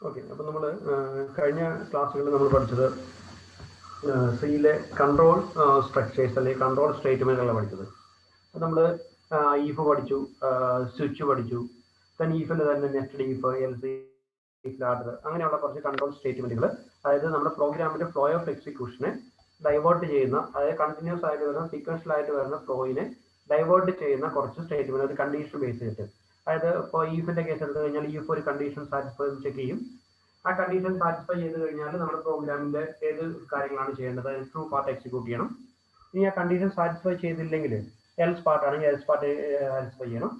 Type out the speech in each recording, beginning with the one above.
Okay, അപ്പോൾ നമ്മൾ കഴിഞ്ഞ ക്ലാസ്സുകളിൽ നമ്മൾ പഠിച്ചത് സിയിലെ കൺട്രോൾ സ്ട്രക്ചേഴ്സ് അല്ലെങ്കിൽ കൺട്രോൾ സ്റ്റേറ്റ്മെൻറ്റുകളാണ് പഠിച്ചത്. അപ്പോൾ നമ്മൾ ഈഫ് പഠിച്ചു, സ്വിച്ച് പഠിച്ചു, then ഈഫിൽ തന്നെ നെസ്റ്റഡ് ഈഫ്, എൽസി, ലാഡർ, അങ്ങനെയുള്ള കുറച്ച് കൺട്രോൾ സ്റ്റേറ്റ്മെൻറ്റുകൾ, അതായത് നമ്മുടെ പ്രോഗ്രാമിൻ്റെ ഫ്ലോ ഓഫ് എക്സിക്യൂഷനെ ഡൈവേർട്ട് ചെയ്യുന്ന, അതായത് കണ്ടിന്യൂസ് ആയിട്ട് വരുന്ന സീക്വൻഷ്യൽ ആയിട്ട് വരുന്ന ഫ്ലോയിനെ ഡൈവേർട്ട് ചെയ്യുന്ന കുറച്ച് സ്റ്റേറ്റ്മെൻറ്റ്, ഒരു കണ്ടീഷൻ ബേസ് ചെയ്തിട്ട്. അതായത് ഇപ്പോൾ ഈഫിൻ്റെ കേസ് എടുത്തു കഴിഞ്ഞാൽ ഈഫ് ഒരു കണ്ടീഷൻ സാറ്റിസ്ഫൈ ചെക്ക് ചെയ്യും. ആ കണ്ടീഷൻ സാറ്റിസ്ഫൈ ചെയ്ത് കഴിഞ്ഞാൽ നമ്മുടെ പ്രോഗ്രാമിൻ്റെ ഏത് കാര്യങ്ങളാണ് ചെയ്യേണ്ടത്, ട്രൂ പാർട്ട് എക്സിക്യൂട്ട് ചെയ്യണം. ഇനി ആ കണ്ടീഷൻ സാറ്റിസ്ഫൈ ചെയ്തില്ലെങ്കിൽ എൽസ് പാർട്ട് ആണെങ്കിൽ എൽസ് പാർട്ട് സാറ്റിസ്ഫൈ ചെയ്യണം.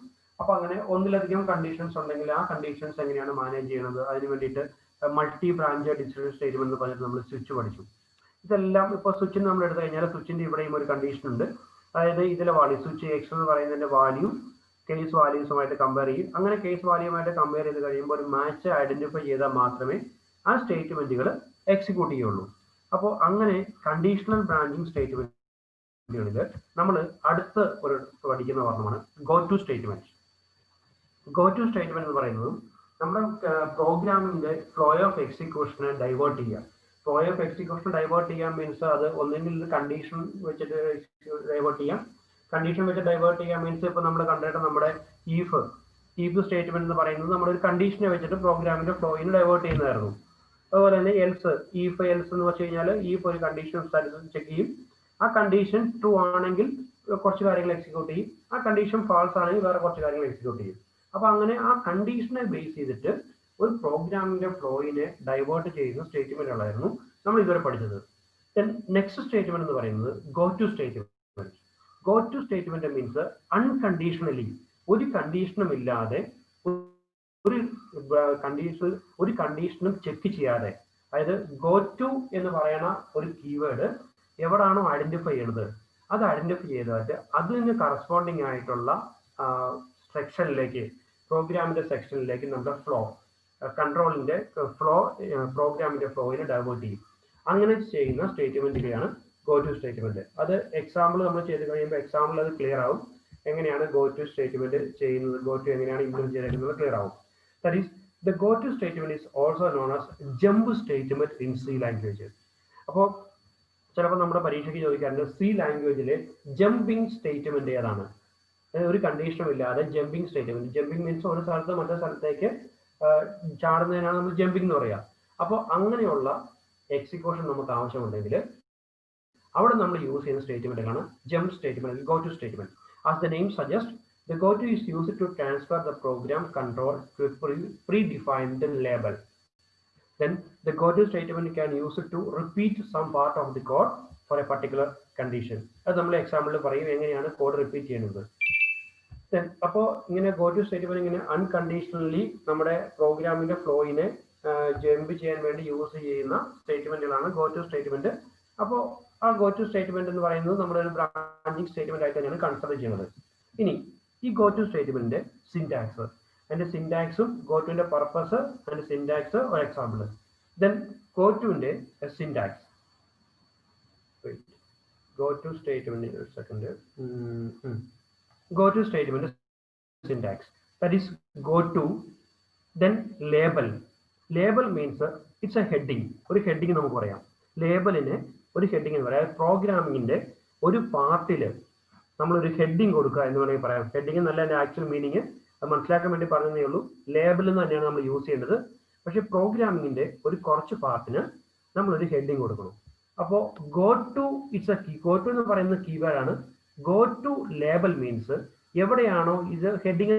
അപ്പോൾ അങ്ങനെ ഒന്നിലധികം കണ്ടീഷൻസ് ഉണ്ടെങ്കിൽ ആ കണ്ടീഷൻസ് എങ്ങനെയാണ് മാനേജ് ചെയ്യുന്നത്, അതിന് വേണ്ടിയിട്ട് മൾട്ടി ബ്രാഞ്ച് ഡിസിഷൻ സ്റ്റേറ്റ്മെന്റ് എന്ന് പറഞ്ഞിട്ട് നമ്മൾ സ്വിച്ച് പഠിച്ചു. ഇതെല്ലാം ഇപ്പോൾ സ്വിച്ചിന് നമ്മൾ എടുത്തു കഴിഞ്ഞാൽ സ്വിച്ചിൻ്റെ ഇവിടെയും ഒരു കണ്ടീഷൻ ഉണ്ട്. അതായത് ഇതിലെ വാല്യൂ സ്വിച്ച് എക്സ് എന്ന് പറയുന്നതിൻ്റെ വാല്യൂ കേസ് വാല്യൂസുമായിട്ട് കമ്പയർ ചെയ്യും. അങ്ങനെ കേസ് വാല്യൂമായിട്ട് കമ്പയർ ചെയ്ത് കഴിയുമ്പോൾ ഒരു മാച്ച് ഐഡന്റിഫൈ ചെയ്താൽ മാത്രമേ ആ സ്റ്റേറ്റ്മെന്റുകൾ എക്സിക്യൂട്ട് ചെയ്യുള്ളൂ. അപ്പോൾ അങ്ങനെ കണ്ടീഷണൽ ബ്രാഞ്ചിങ് സ്റ്റേറ്റ്മെന്റുകളിൽ നമ്മൾ അടുത്ത് ഒരു പഠിക്കുന്ന വർണ്ണമാണ് go to statement. Go to statement എന്ന് പറയുന്നതും നമ്മുടെ പ്രോഗ്രാമിന്റെ ഫ്ലോ ഓഫ് എക്സിക്യൂഷനെ ഡൈവേർട്ട് ചെയ്യുക. ഫ്ലോ ഓഫ് എക്സിക്യൂഷൻ ഡൈവേർട്ട് ചെയ്യാൻ മീൻസ് അത് ഒന്നെങ്കിൽ കണ്ടീഷൻ വെച്ചിട്ട് ഡൈവേർട്ട് ചെയ്യാം. കണ്ടീഷൻ വെച്ച് ഡൈവേർട്ട് ചെയ്യാൻ മീൻസ് ഇപ്പോൾ നമ്മൾ കണ്ടിട്ട് നമ്മുടെ ഈഫ് സ്റ്റേറ്റ്മെന്റ് എന്ന് പറയുന്നത് നമ്മളൊരു കണ്ടീഷനെ വെച്ചിട്ട് പ്രോഗ്രാമിന്റെ ഫ്ലോയിന് ഡൈവേർട്ട് ചെയ്യുന്നതായിരുന്നു. അതുപോലെ തന്നെ എൽസ്, ഈഫ് എൽസ് എന്ന് വെച്ച് കഴിഞ്ഞാൽ ഈഫ് ഒരു കണ്ടീഷൻ ചെക്ക് ചെയ്യും. ആ കണ്ടീഷൻ ട്രൂ ആണെങ്കിൽ കുറച്ച് കാര്യങ്ങൾ എക്സിക്യൂട്ട് ചെയ്യും. ആ കണ്ടീഷൻ ഫാൾസ് ആണെങ്കിൽ വേറെ കുറച്ച് കാര്യങ്ങൾ എക്സിക്യൂട്ട് ചെയ്യും. അപ്പൊ അങ്ങനെ ആ കണ്ടീഷനെ ബേസ് ചെയ്തിട്ട് ഒരു പ്രോഗ്രാമിന്റെ ഫ്ലോയിനെ ഡൈവേർട്ട് ചെയ്യുന്ന സ്റ്റേറ്റ്മെന്റുകളായിരുന്നു നമ്മൾ ഇതുവരെ പഠിച്ചത്. നെക്സ്റ്റ് സ്റ്റേറ്റ്മെന്റ് എന്ന് പറയുന്നത് go to statement. Go to statement means unconditionally, ഒരു കണ്ടീഷനും ഇല്ലാതെ, ഒരു കണ്ടീഷനും ചെക്ക് ചെയ്യാതെ, അതായത് ഗോ ടു എന്ന് പറയുന്ന ഒരു കീവേഡ് എവിടാണോ ഐഡന്റിഫൈ ചെയ്യുന്നത് അത് ഐഡന്റിഫൈ ചെയ്തിട്ട് അതിന് കറസ്പോണ്ടിങ് ആയിട്ടുള്ള സെക്ഷനിലേക്ക്, പ്രോഗ്രാമിന്റെ സെക്ഷനിലേക്ക് നമ്മുടെ ഫ്ലോ, കൺട്രോളിന്റെ ഫ്ലോ, പ്രോഗ്രാമിന്റെ ഫ്ലോയിനെ ഡൈവേർട്ട് ചെയ്യും. അങ്ങനെ ചെയ്യുന്ന സ്റ്റേറ്റ്മെന്റുകളാണ് ഗോ ടു സ്റ്റേറ്റ്മെന്റ്. അത് എക്സാമ്പിൾ നമ്മൾ ചെയ്ത് കഴിയുമ്പോൾ എക്സാമ്പിൾ അത് ക്ലിയർ ആവും, എങ്ങനെയാണ് ഗോ ടു സ്റ്റേറ്റ്മെന്റ് ചെയ്യുന്നത്, ഗോ ടു എങ്ങനെയാണ് ഇംപ്ലിമെന്റ് ചെയ്തിരിക്കുന്നത് ക്ലിയർ ആവും. That is the go to statement is also known as jump statement in C language. അപ്പോൾ ചിലപ്പോൾ നമ്മുടെ പരീക്ഷയ്ക്ക് ചോദിക്കാറുണ്ട് സി ലാംഗ്വേജിലെ ജമ്പിങ് സ്റ്റേറ്റ്മെന്റ് ഏതാണ്. ഒരു കണ്ടീഷനും ഇല്ലാതെ ജമ്പിങ് സ്റ്റേറ്റ്മെന്റ്. ജമ്പിങ് മീൻസ് ഒരു സ്ഥലത്ത് മറ്റേ സ്ഥലത്തേക്ക് ചാടുന്നതിനാണ് നമ്മൾ ജമ്പിങ് എന്ന് പറയുക. അപ്പോൾ അങ്ങനെയുള്ള എക്സിക്യൂഷൻ നമുക്ക് ആവശ്യമുണ്ടെങ്കിൽ അവിടെ നമ്മൾ യൂസ് ചെയ്യുന്ന സ്റ്റേറ്റ്മെന്റാണ് jump statement, go to statement. As the name suggest, the goto is used to transfer the program control to a predefined label. Then the goto statement can use it to repeat some part of the code for a particular condition. അത് നമ്മൾ എക്സാമ്പിളിൽ പറയും എങ്ങനെയാണ് code repeat ചെയ്യുന്നത്. അപ്പോൾ ഇങ്ങനെ go to statement ഇങ്ങനെ unconditionally നമ്മുടെ പ്രോഗ്രാമിന്റെ ഫ്ലോയിനെ ജമ്പ് ചെയ്യാൻ വേണ്ടി യൂസ് ചെയ്യുന്ന സ്റ്റേറ്റ്മെന്റുകളാണ് ഗോ ടു സ്റ്റേറ്റ്മെന്റ്. അപ്പോൾ ആ ഗോ ടു സ്റ്റേറ്റ്മെന്റ് എന്ന് പറയുന്നത് നമ്മുടെ ഒരു ബ്രാഞ്ചിങ് സ്റ്റേറ്റ്മെന്റ് ആയിട്ട് തന്നെയാണ് കൺസിഡർ ചെയ്യുന്നത്. ഇനി ഈ ഗോ ടു സ്റ്റേറ്റ്മെന്റിന്റെ സിന്റാക്സ്, അതിന്റെ സിന്റാക്സും ഗോ ടുവിന്റെ പർപ്പസ്, അതിന്റെ സിന്റാക്സ് ഒരു എക്സാമ്പിൾ. ദെൻ ഗോ ടുവിന്റെ syntax, go to statement second, go to statement syntax, that is go to, then label. Label means it's a heading. ഒരു ഹെഡിങ് നമുക്ക് പറയാം. ലേബലിന് ഒരു ഹെഡിങ് എന്ന് പറയാം. പ്രോഗ്രാമിങ്ങിന്റെ ഒരു പാർട്ടില് നമ്മളൊരു ഹെഡിങ് കൊടുക്കുക എന്ന് വേണമെങ്കിൽ പറയാം. ഹെഡിങ് നല്ല അതിന്റെ ആക്ച്വൽ മീനിങ് അത് മനസ്സിലാക്കാൻ വേണ്ടി പറഞ്ഞതേ ഉള്ളൂ. ലേബൽ എന്ന് തന്നെയാണ് നമ്മൾ യൂസ് ചെയ്യേണ്ടത്. പക്ഷെ പ്രോഗ്രാമിങ്ങിന്റെ ഒരു കുറച്ച് പാർട്ടിന് നമ്മളൊരു ഹെഡിങ് കൊടുക്കണം. അപ്പോൾ go to it's a key. Go to എന്ന് പറയുന്ന കീവേഡ് ആണ്. ഗോ ടു ലേബൽ മീൻസ് എവിടെയാണോ ഇത് ഹെഡിങ്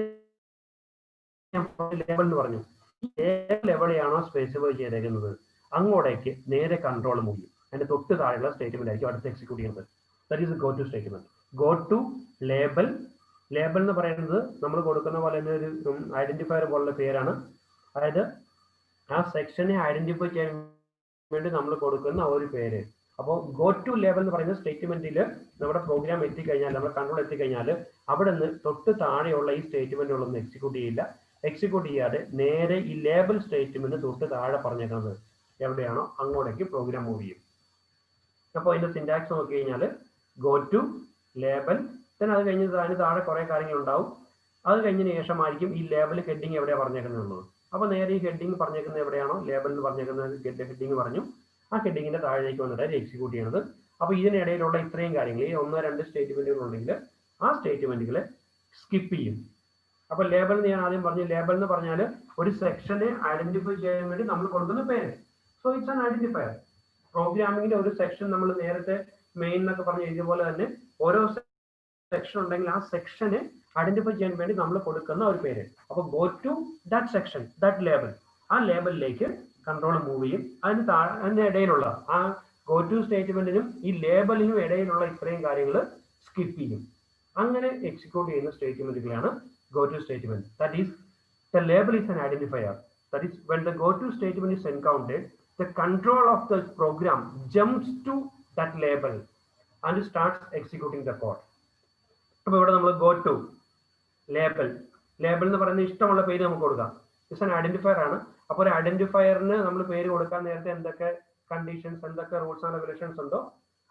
ലേബൽ എന്ന് പറഞ്ഞു, ലേബൽ എവിടെയാണോ സ്പെസിഫൈ ചെയ്തേക്കുന്നത് അങ്ങോട്ടേക്ക് നേരെ കൺട്രോൾ മൂവ്. അതിന്റെ തൊട്ട് താഴെയുള്ള സ്റ്റേറ്റ്മെന്റ് ആയിരിക്കും അടുത്ത് എക്സിക്യൂട്ട് ചെയ്യുന്നത്. That is go to statement. Go to label. Label എന്ന് പറയുന്നത് നമ്മൾ കൊടുക്കുന്ന പോലെ തന്നെ ഒരു ഐഡന്റിഫയർ പോലുള്ള പേരാണ്. അതായത് ആ സെക്ഷനെ ഐഡന്റിഫൈ ചെയ്യാൻ വേണ്ടി നമ്മൾ കൊടുക്കുന്ന ഒരു പേര്. അപ്പോൾ ഗോ ടു ലേബൽ എന്ന് പറയുന്ന സ്റ്റേറ്റ്മെന്റിൽ നമ്മുടെ പ്രോഗ്രാം എത്തിക്കഴിഞ്ഞാൽ, നമ്മുടെ കൺട്രോൾ എത്തിക്കഴിഞ്ഞാൽ അവിടെ നിന്ന് തൊട്ട് താഴെയുള്ള ഈ സ്റ്റേറ്റ്മെന്റുകളൊന്നും എക്സിക്യൂട്ട് ചെയ്യില്ല. എക്സിക്യൂട്ട് ചെയ്യാതെ നേരെ ഈ ലേബൽ സ്റ്റേറ്റ്മെന്റ് തൊട്ട് താഴെ പറഞ്ഞേക്കുന്നത് എവിടെയാണോ അങ്ങോട്ടേക്ക് പ്രോഗ്രാം മൂവ് ചെയ്യും. അപ്പോൾ അതിന്റെ സിന്റാക്സ് നോക്കി കഴിഞ്ഞാൽ ഗോ ടു ലേബൽ, then അത് കഴിഞ്ഞ് താഴെ കുറെ കാര്യങ്ങൾ ഉണ്ടാവും. അത് കഴിഞ്ഞതിന് ശേഷമായിരിക്കും ഈ ലേബൽ ഹെഡിങ് എവിടെയാണ് പറഞ്ഞേക്കുന്നുള്ളത്. അപ്പോൾ നേരെ ഈ ഹെഡിങ് പറഞ്ഞേക്കുന്നത് എവിടെയാണോ ലേബൽ എന്ന് പറഞ്ഞേക്കുന്നത് ഹെഡിങ് പറഞ്ഞു, ആ ഹെഡിങ്ങിന്റെ താഴേക്ക് വന്നിട്ട് എക്സിക്യൂട്ട് ചെയ്യുന്നത്. അപ്പോൾ ഇതിനിടയിലുള്ള ഇത്രയും കാര്യങ്ങൾ, ഈ 1-2 സ്റ്റേറ്റ്മെന്റുകൾ ഉണ്ടെങ്കിൽ ആ സ്റ്റേറ്റ്മെന്റുകളെ സ്കിപ്പ് ചെയ്യും. അപ്പോൾ ലേബൽ എന്ന് ഞാൻ ആദ്യം പറഞ്ഞു, ലേബൽ എന്ന് പറഞ്ഞാൽ ഒരു സെക്ഷനെ ഐഡന്റിഫൈ ചെയ്യാൻ വേണ്ടി നമ്മൾ കൊടുക്കുന്ന പേര്. So it's an identifier. പ്രോഗ്രാമിംഗിന്റെ ഒരു സെക്ഷൻ നമ്മൾ നേരത്തെ മെയിൻ എന്നൊക്കെ പറഞ്ഞ ഇതുപോലെ തന്നെ ഓരോ സെക്ഷൻ ഉണ്ടെങ്കിൽ ആ സെക്ഷനെ ഐഡന്റിഫൈ ചെയ്യാൻ വേണ്ടി നമ്മൾ കൊടുക്കുന്ന ഒരു പേര്. അപ്പോൾ go to that section, that label, ആ ലേബലിലേക്ക് കൺട്രോൾ മൂവ് ചെയ്യും. അതിന് ഇടയിലുള്ള ആ ഗോ ടു സ്റ്റേറ്റ്മെന്റിനും ഈ ലേബലിനും ഇടയിലുള്ള ഇത്രയും കാര്യങ്ങൾ സ്കിപ്പ് ചെയ്യും. അങ്ങനെ എക്സിക്യൂട്ട് ചെയ്യുന്ന സ്റ്റേറ്റ്മെന്റുകളാണ് go to statement. That is, the label is an identifier. That is, when the go to statement is encountered, the control of the program jumps to that label and starts executing the code. അപ്പോൾ ഇവിടെ നമ്മൾ go to label എന്ന് പറയുന്ന ഇഷ്ടമുള്ള പേര് നമുക്ക് കൊടുക്കാം. It's an identifier ആണ്. അപ്പോൾ ഒരു ഐഡന്റിഫയറിന് നമ്മൾ പേര് കൊടുക്കാൻ നേരത്തെ എന്തൊക്കെ കണ്ടീഷൻസ്, എന്തൊക്കെ റൂൾസ് ആൻഡ് റെഗുലേഷൻസ് ഉണ്ടോ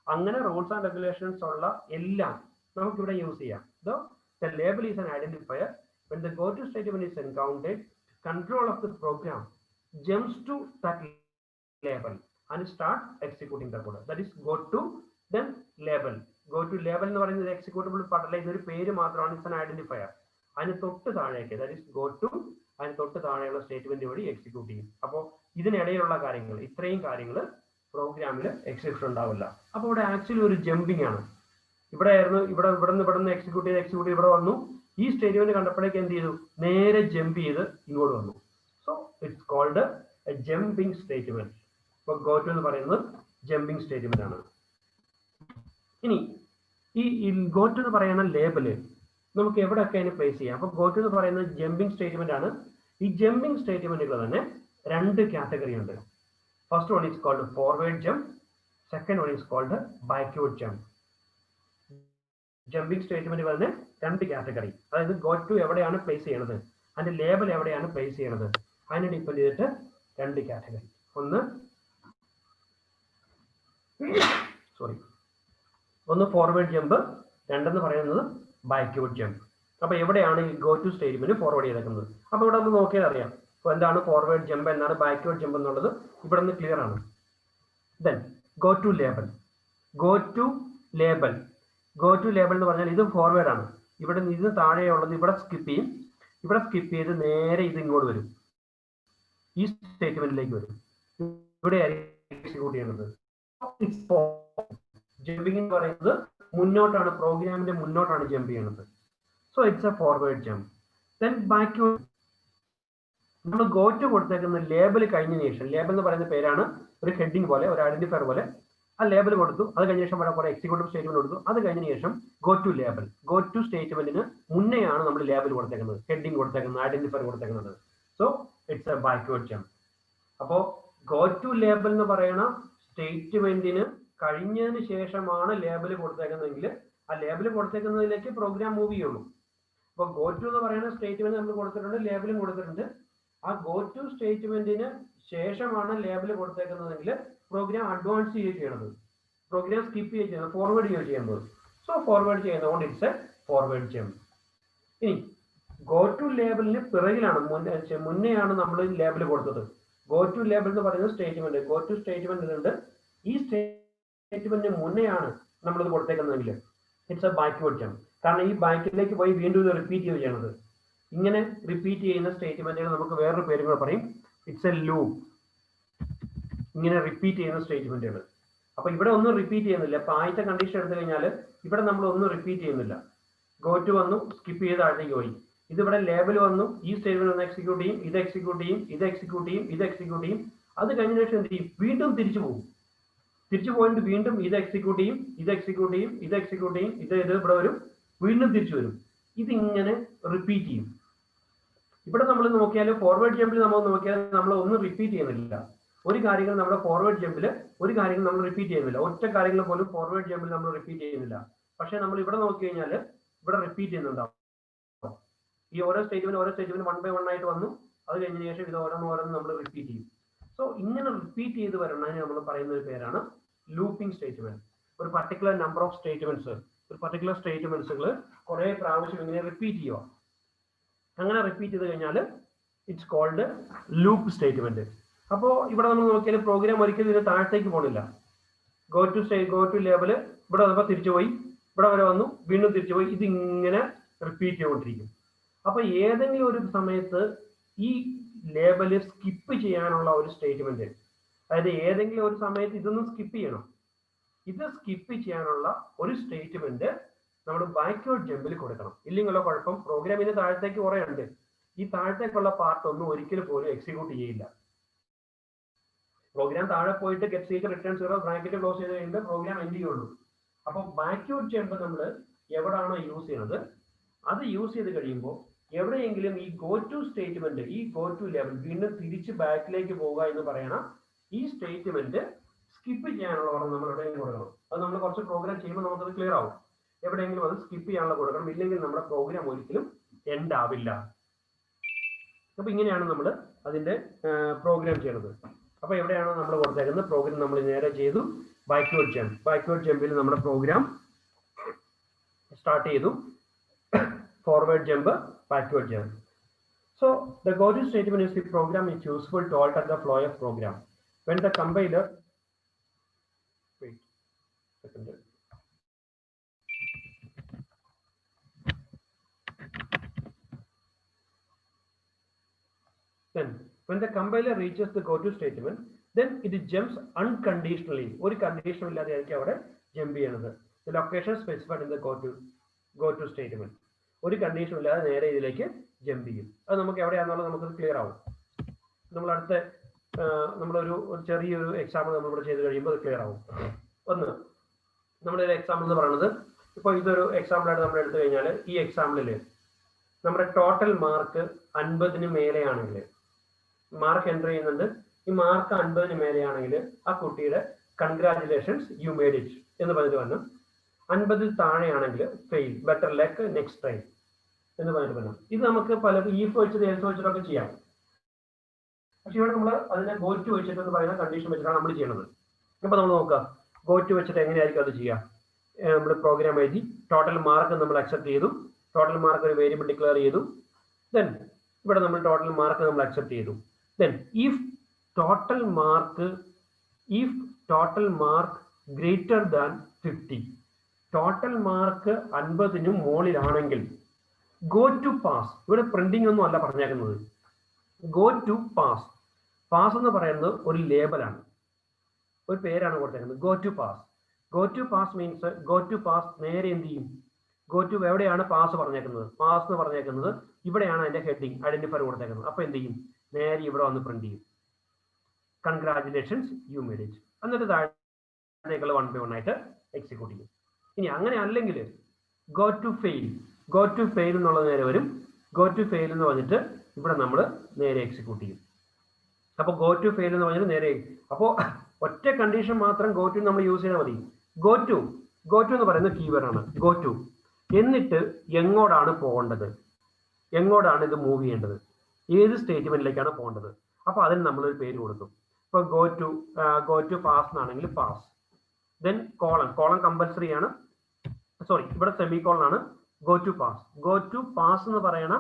അങ്ങനെ റൂൾസ് ആൻഡ് റെഗുലേഷൻസ് ഉള്ള എല്ലാം നമുക്ക് ഇവിടെ യൂസ് ചെയ്യാം. The label is an identifier. When the go-to statement is encountered, control of the program jumps to that label and start executing the code. That is go to then label. Go to label എന്ന് പറയുന്നത് executable പാർട്ടല്ല, ഇതൊരു പേര് മാത്രമാണ്. It's an identifier. അതിന് തൊട്ട് താഴേക്ക്, that is go to, അതിന് തൊട്ട് താഴെയുള്ള സ്റ്റേറ്റ്മെന്റ് വഴി എക്സിക്യൂട്ട് ചെയ്യും. അപ്പോൾ ഇതിനിടയിലുള്ള കാര്യങ്ങൾ, ഇത്രയും കാര്യങ്ങൾ പ്രോഗ്രാമിൽ എക്സിക്യൂഷൻ ഉണ്ടാവില്ല. അപ്പോൾ ഇവിടെ ആക്ച്വലി ഒരു ജമ്പിങ് ആണ്. ഇവിടെ ആയിരുന്നു, ഇവിടെ എക്സിക്യൂട്ട് ചെയ്ത് ഇവിടെ വന്നു. ഈ സ്റ്റേറ്റ്മെന്റ് കണ്ടപ്പോഴേക്ക് എന്ത് ചെയ്തു, നേരെ ജമ്പ് ചെയ്ത് ഇങ്ങോട്ട് വന്നു. So it's called a jumping statement. ഇപ്പൊ ഗോ ടു എന്ന് പറയുന്നത് ജമ്പിങ് സ്റ്റേറ്റ്മെന്റ് ആണ്. ഇനി ഈ ഗോ ടു എന്ന് പറയുന്ന ലേബല് നമുക്ക് എവിടെയൊക്കെ അതിന് പ്ലേസ് ചെയ്യാം. അപ്പൊ ഗോ ടു എന്ന് പറയുന്നത് ജമ്പിങ് സ്റ്റേറ്റ്മെന്റ് ആണ്. ഈ ജമ്പിങ് സ്റ്റേറ്റ്മെന്റുകൾ തന്നെ 2 കാറ്റഗറി ഉണ്ട്. First one is called forward jump, second one is called backward jump. Jumping സ്റ്റേറ്റ്മെന്റുകൾ തന്നെ 2 കാറ്റഗറി. അതായത് ഗോ ടു എവിടെയാണ് പ്ലേസ് ചെയ്യണത്, അതിന്റെ ലേബൽ എവിടെയാണ് പ്ലേസ് ചെയ്യണത്, അതിനെ ഡിപ്പെൻഡ് ചെയ്തിട്ട് 2 കാറ്റഗറി. ഒന്ന് ഫോർവേഡ് ജമ്പ്, രണ്ടെന്ന് പറയുന്നത് ബാക്ക്വേർഡ് ജമ്പ്. അപ്പൊ എവിടെയാണ് ഈ ഗോ ടു സ്റ്റേറ്റ്മെന്റ് ഫോർവേഡ് ചെയ്തേക്കുന്നത്. അപ്പൊ ഇവിടെ ഒന്ന് നോക്കിയാൽ അറിയാം അപ്പൊ എന്താണ് ഫോർവേഡ് ജമ്പ്, എന്താണ് ബാക്ക്വേർഡ് ജമ്പ് എന്നുള്ളത് ഇവിടെ നിന്ന് ക്ലിയർ ആണ്. Then go to label. Go to label എന്ന് പറഞ്ഞാൽ ഇത് ഫോർവേഡ് ആണ്. ഇവിടെ ഇതിന് താഴെയുള്ളത് ഇവിടെ സ്കിപ്പ് ചെയ്യും. ഇവിടെ സ്കിപ്പ് ചെയ്ത് നേരെ ഇത് ഇങ്ങോട്ട് വരും, ഈ സ്റ്റേറ്റ്മെന്റിലേക്ക് വരും. ഇവിടെ എക്സിക്യൂട്ട് ചെയ്യുന്നത്. ജമ്പിങ് എന്ന് പറയുന്നത് മുന്നോട്ടാണ്, പ്രോഗ്രാമിന്റെ മുന്നോട്ടാണ് ജമ്പ് ചെയ്യുന്നത്. So it's A forward jump. Then backward, നമ്മൾ ഗോ ടു കൊടുത്തേക്കുന്ന ലേബൽ കഴിഞ്ഞ ശേഷം, ലേബൽ എന്ന് പറയുന്ന പേരാണ് ഒരു ഹെഡിങ് പോലെ, ഒരു ഐഡന്റിഫയർ പോലെ. ആ ലേബൽ കൊടുത്തു, അത് കഴിഞ്ഞ ശേഷം കുറെ എക്സിക്യൂട്ടീവ് സ്റ്റേറ്റ്മെന്റ് കൊടുത്തു. അത് കഴിഞ്ഞ ശേഷം go to label. Go to സ്റ്റേറ്റ്മെന്റിന് മുന്നെയാണ് നമ്മൾ ലേബൽ കൊടുത്തേക്കുന്നത്, ഹെഡിങ് കൊടുത്തേക്കുന്നത്, ഐഡന്റിഫയർ കൊടുത്തേക്കുന്നത്. So it's a backward jump. അപ്പോ ഗോ ടു ലേബൽ എന്ന് പറയുന്ന സ്റ്റേറ്റ്മെന്റിന് കഴിഞ്ഞതിന് ശേഷമാണ് ലേബൽ കൊടുത്തേക്കുന്നതെങ്കിൽ ആ ലേബൽ കൊടുത്തേക്കുന്നതിലേക്ക് പ്രോഗ്രാം മൂവ് ചെയ്യുള്ളൂ. അപ്പൊ ഗോ ടു എന്ന് പറയുന്ന സ്റ്റേറ്റ്മെന്റ് നമ്മൾ കൊടുത്തിട്ടുണ്ട്, ലേബലും കൊടുത്തിട്ടുണ്ട്. ആ ഗോ ടു സ്റ്റേറ്റ്മെന്റിന് ശേഷമാണ് ലേബൽ കൊടുത്തേക്കുന്നതെങ്കിൽ പ്രോഗ്രാം അഡ്വാൻസ് ചെയ്യണത്, പ്രോഗ്രാം സ്കിപ്പ് ചെയ്യുന്നത്, ഫോർവേഡ് ചെയ്യുന്നത്. സോ ഫോർവേഡ് ചെയ്യുന്നതുകൊണ്ട് ഇറ്റ്സ് എ ഫോർവേഡ് ജമ്പ്. ഇനി ഗോ ടു ലേബലിന് പിറകിലാണ്, മുന്നെയാണ് നമ്മൾ ലേബൽ കൊടുത്തത്. ഗോ ടു ലേബൽ എന്ന് പറയുന്ന സ്റ്റേറ്റ്മെന്റ്, ഗോ ടു സ്റ്റേറ്റ്മെന്റ് ഉണ്ട്. ഈ സ്റ്റേറ്റ്മെന്റിന് മുന്നെയാണ് നമ്മളിത് കൊടുത്തേക്കുന്നതെങ്കിൽ ഇറ്റ്സ് എ ബാക്ക്വേർഡ് ജമ്പ്. കാരണം ഈ ബാക്കിലേക്ക് പോയി വീണ്ടും ഇത് റിപ്പീറ്റ് ചെയ്യണത്. ഇങ്ങനെ റിപ്പീറ്റ് ചെയ്യുന്ന സ്റ്റേറ്റ്മെന്റുകൾ നമുക്ക് വേറൊരു പേര് കൂടെ പറയും, ഇറ്റ്സ് എ ലൂപ്പ്. ഇങ്ങനെ റിപ്പീറ്റ് ചെയ്യുന്ന സ്റ്റേറ്റ്മെന്റുകൾ. അപ്പൊ ഇവിടെ ഒന്നും റിപ്പീറ്റ് ചെയ്യുന്നില്ല. അപ്പൊ ആദ്യത്തെ കണ്ടീഷൻ എടുത്തു കഴിഞ്ഞാൽ ഇവിടെ നമ്മൾ ഒന്നും റിപ്പീറ്റ് ചെയ്യുന്നില്ല. ഗോ ടു വന്നു, സ്കിപ്പ് ചെയ്ത് താഴത്തേക്ക് പോയി. ഇതിവിടെ ലേബൽ വന്നു, ഈ സ്റ്റേറ്റ്മെന്റ് ഒന്ന് എക്സിക്യൂട്ട് ചെയ്യും, ഇത് എക്സിക്യൂട്ട് ചെയ്യും, ഇത് എക്സിക്യൂട്ട് ചെയ്യും, ഇത് എക്സിക്യൂട്ട് ചെയ്യും. അത് കഴിഞ്ഞ ശേഷം എന്ത് ചെയ്യും, വീണ്ടും തിരിച്ചു പോകും. തിരിച്ചു പോയിട്ട് വീണ്ടും ഇത് എക്സിക്യൂട്ട് ചെയ്യും, ഇത് എക്സിക്യൂട്ട് ചെയ്യും, ഇത് എക്സിക്യൂട്ട് ചെയ്യും, ഇത് ഇവിടെ വരും, വീണ്ടും തിരിച്ചു വരും. ഇതിങ്ങനെ റിപ്പീറ്റ് ചെയ്യും. ഇവിടെ നമ്മൾ നോക്കിയാൽ ഫോർവേഡ് ജമ്പിൽ നമ്മൾ നോക്കിയാൽ നമ്മൾ ഒന്നും റിപ്പീറ്റ് ചെയ്യുന്നില്ല. ഒരു കാര്യങ്ങൾ നമ്മുടെ ഫോർവേഡ് ജമ്പിൽ ഒരു കാര്യങ്ങൾ നമ്മൾ റിപ്പീറ്റ് ചെയ്യുന്നില്ല. ഒറ്റ കാര്യങ്ങൾ പോലും ഫോർവേഡ് ജമ്പിൽ നമ്മൾ റിപ്പീറ്റ് ചെയ്യുന്നില്ല. പക്ഷെ നമ്മൾ ഇവിടെ നോക്കി കഴിഞ്ഞാൽ ഇവിടെ റിപ്പീറ്റ് ചെയ്യുന്നുണ്ടാവും. ഈ ഓരോ സ്റ്റേറ്റ്മെന്റ് 1 by 1 ആയിട്ട് വന്നു. അത് കഴിഞ്ഞ ശേഷം ഇത് ഓരോന്ന് നമ്മൾ റിപ്പീറ്റ് ചെയ്യും. സോ ഇങ്ങനെ റിപ്പീറ്റ് ചെയ്ത് വരണതിന് നമ്മൾ പറയുന്ന ഒരു പേരാണ് ലൂപ്പിംഗ് സ്റ്റേറ്റ്മെന്റ്. ഒരു പർട്ടിക്കുലർ നമ്പർ ഓഫ് സ്റ്റേറ്റ്മെന്റ്സ്, ഒരു പർട്ടിക്കുലർ സ്റ്റേറ്റ്മെന്റ്സുകൾ കുറെ പ്രാവശ്യം ഇങ്ങനെ റിപ്പീറ്റ് ചെയ്യുക. അങ്ങനെ റിപ്പീറ്റ് ചെയ്ത് കഴിഞ്ഞാൽ ഇറ്റ്സ് കോൾഡ് ലൂപ്പ് സ്റ്റേറ്റ്മെന്റ്. അപ്പോൾ ഇവിടെ നമ്മൾ നോക്കിയാൽ പ്രോഗ്രാം ഒരിക്കലും ഇതിന് താഴത്തേക്ക് പോകണില്ല. ഗോ ടു ലേബിൾ ഇവിടെ വന്നപ്പോൾ തിരിച്ചു പോയി, ഇവിടെ വരെ വന്നു, വീണ്ടും തിരിച്ചു പോയി, ഇതിങ്ങനെ റിപ്പീറ്റ് ചെയ്തുകൊണ്ടിരിക്കും. അപ്പൊ ഏതെങ്കിലും ഒരു സമയത്ത് ഈ ലേബല് സ്കിപ്പ് ചെയ്യാനുള്ള ഒരു സ്റ്റേറ്റ്മെന്റ്, അതായത് ഏതെങ്കിലും ഒരു സമയത്ത് ഇതൊന്നും സ്കിപ്പ് ചെയ്യണം, ഇത് സ്കിപ്പ് ചെയ്യാനുള്ള ഒരു സ്റ്റേറ്റ്മെന്റ് നമ്മൾ ബാക്ക്വേർഡ് ജമ്പിൽ കൊടുക്കണം. ഇല്ലെങ്കിലുള്ള കുഴപ്പം പ്രോഗ്രാമിന് താഴത്തേക്ക് കുറെ ഉണ്ട്, ഈ താഴത്തേക്കുള്ള പാർട്ട് ഒന്നും ഒരിക്കലും പോലും എക്സിക്യൂട്ട് ചെയ്യില്ല. പ്രോഗ്രാം താഴെ പോയിട്ട് get secret return 0 bracket close ചെയ്ത് കഴിഞ്ഞാൽ പ്രോഗ്രാം എൻഡ് ചെയ്യുള്ളൂ. അപ്പൊ ബാക്ക്വേർഡ് ജമ്പ് നമ്മൾ എവിടാണോ യൂസ് ചെയ്യുന്നത് അത് യൂസ് ചെയ്ത് കഴിയുമ്പോൾ എവിടെയെങ്കിലും ഈ ഗോ ടു സ്റ്റേറ്റ്മെന്റ്, ഈ ഗോ ടു ലെവൽ വീണ്ടും തിരിച്ച് ബാക്കിലേക്ക് പോവുക എന്ന് പറയണ ഈ സ്റ്റേറ്റ്മെന്റ് സ്കിപ്പ് ചെയ്യാനുള്ള പറഞ്ഞ് നമ്മൾ എവിടെയെങ്കിലും കൊടുക്കണം. അത് നമ്മൾ കുറച്ച് പ്രോഗ്രാം ചെയ്യുമ്പോൾ നമുക്കത് ക്ലിയർ ആവും. എവിടെയെങ്കിലും അത് സ്കിപ്പ് ചെയ്യാനുള്ള കൊടുക്കണം, ഇല്ലെങ്കിൽ നമ്മുടെ പ്രോഗ്രാം ഒരിക്കലും എൻഡ് ആവില്ല. അപ്പൊ ഇങ്ങനെയാണ് നമ്മൾ അതിന്റെ പ്രോഗ്രാം ചെയ്യുന്നത്. അപ്പൊ എവിടെയാണോ നമ്മൾ കൊടുത്തേക്കുന്നത് പ്രോഗ്രാം നമ്മൾ നേരെ ചെയ്തു ബാക്ക്വേർഡ് ജമ്പ്. ബാക്ക്വേർഡ് ജമ്പിൽ നമ്മുടെ പ്രോഗ്രാം സ്റ്റാർട്ട് ചെയ്തു. Forward jump, backward jump. So the go-to statement is the program is useful to alter the flow of program. When the compiler, wait a second. Then when the compiler reaches the go-to statement, then it jumps unconditionally. Or condition illade irikku avade jump cheyanathu. The location specified in the go-to statement. ഒരു condition ഇല്ലാതെ നേരെ ഇതിലേക്ക് jump ചെയ്യും. അത് നമുക്ക് എവിടെയാണെന്നുള്ളത് നമുക്കത് clear ആവും. നമ്മൾ അടുത്ത നമ്മളൊരു ചെറിയൊരു എക്സാമ്പിൾ നമ്മളിവിടെ ചെയ്ത് കഴിയുമ്പോൾ അത് ക്ലിയർ ആവും. ഒന്ന് നമ്മുടെ ഒരു എക്സാമ്പിൾ എന്ന് പറയുന്നത്, ഇപ്പോൾ ഇതൊരു എക്സാമ്പിളായിട്ട് നമ്മൾ എടുത്തു കഴിഞ്ഞാൽ ഈ എക്സാമ്പിളിൽ നമ്മുടെ ടോട്ടൽ മാർക്ക് 50-ന് മേലെയാണെങ്കിൽ മാർക്ക് എൻ്റർ ചെയ്യുന്നുണ്ട്. ഈ മാർക്ക് 50-ന് മേലെയാണെങ്കിൽ ആ കുട്ടിയുടെ കൺഗ്രാജുലേഷൻസ് യു മേഡ് ഇറ്റ് എന്ന് പറഞ്ഞിട്ട് വന്നു. 50-ൽ താഴെയാണെങ്കിൽ fail, better luck, next try എന്ന് പറഞ്ഞിട്ട് വന്നു. ഇത് നമുക്ക് പല ഈഫ് വെച്ചിട്ട് എൽസ് വെച്ചിട്ടൊക്കെ ചെയ്യാം. പക്ഷെ ഇവിടെ നമ്മൾ അതിനെ ഗോ ടു വെച്ചിട്ട് എന്ന് പറയുന്ന കണ്ടീഷൻ വെച്ചിട്ടാണ് നമ്മൾ ചെയ്യുന്നത്. അപ്പൊ നമ്മൾ നോക്കാം ഗോ ടു വെച്ചിട്ട് എങ്ങനെയായിരിക്കും അത് ചെയ്യാം. നമ്മൾ പ്രോഗ്രാം എഴുതി ടോട്ടൽ മാർക്ക് നമ്മൾ അക്സെപ്റ്റ് ചെയ്തു, ടോട്ടൽ മാർക്ക് ഒരു വേരിയബിൾ ഡിക്ലെയർ ചെയ്തു. ദെൻ ഇവിടെ നമ്മൾ ടോട്ടൽ മാർക്ക് നമ്മൾ അക്സെപ്റ്റ് ചെയ്തു. Then if total mark greater than 50, total mark 50-നും മുകളിലാണെങ്കിൽ ഗോ ടു പാസ്. ഇവിടെ പ്രിന്റിംഗ് ഒന്നും അല്ല പറഞ്ഞേക്കുന്നത്, ഗോ ടു പാസ്. പാസ് എന്ന് പറയുന്നത് ഒരു ലേബലാണ്, ഒരു പേരാണ് കൊടുത്തേക്കുന്നത്, go to pass. Go to pass means go to pass നേരെ എന്ത് ചെയ്യും, ഗോ ടു എവിടെയാണ് പാസ് പറഞ്ഞേക്കുന്നത്, പാസ് എന്ന് പറഞ്ഞേക്കുന്നത് ഇവിടെയാണ് അതിന്റെ ഹെഡിങ് ഐഡന്റിഫയർ കൊടുത്തേക്കുന്നത്. അപ്പൊ എന്ത് ചെയ്യും, നേരെ ഇവിടെ വന്ന് പ്രിന്റ് ചെയ്യും കൺഗ്രാജുലേഷൻസ് യു മേഡ് ഇറ്റ്. എന്നിട്ട് താഴേക്കുള്ള 1 by 1 ആയിട്ട് എക്സിക്യൂട്ട് ചെയ്യും. ഇനി അങ്ങനെ അല്ലെങ്കിൽ ഗോ ടു ഫെയിൽ എന്നുള്ളത് നേരെ വരും. ഗോ ടു ഫെയിൽ എന്ന് പറഞ്ഞിട്ട് ഇവിടെ നമ്മൾ നേരെ എക്സിക്യൂട്ട് ചെയ്യും. അപ്പോൾ ഗോ ടു ഫെയിൽ എന്ന് പറഞ്ഞിട്ട് നേരെ, അപ്പോൾ ഒറ്റ കണ്ടീഷൻ മാത്രം ഗോ ടു നമ്മൾ യൂസ് ചെയ്താൽ മതി. ഗോ ടു എന്ന് പറയുന്ന കീവേഡ് ആണ് ഗോ ടു. എന്നിട്ട് എങ്ങോട്ടാണ് പോകേണ്ടത്, എങ്ങോട്ടാണ് ഇത് മൂവ് ചെയ്യേണ്ടത്, ഏത് സ്റ്റേറ്റ്മെന്റിലേക്കാണ് പോകേണ്ടത്, അപ്പോൾ അതിന് നമ്മളൊരു പേര് കൊടുക്കും. ഇപ്പോൾ ഗോ ടു പാസ് എന്നാണെങ്കിൽ പാസ്. ദെൻ കോളൻ കമ്പൽസറി ആണ്, സോറി ഇവിടെ സെമി കോളൻ ആണ്. ഗോ ടു പാസ് എന്ന് പറയുന്ന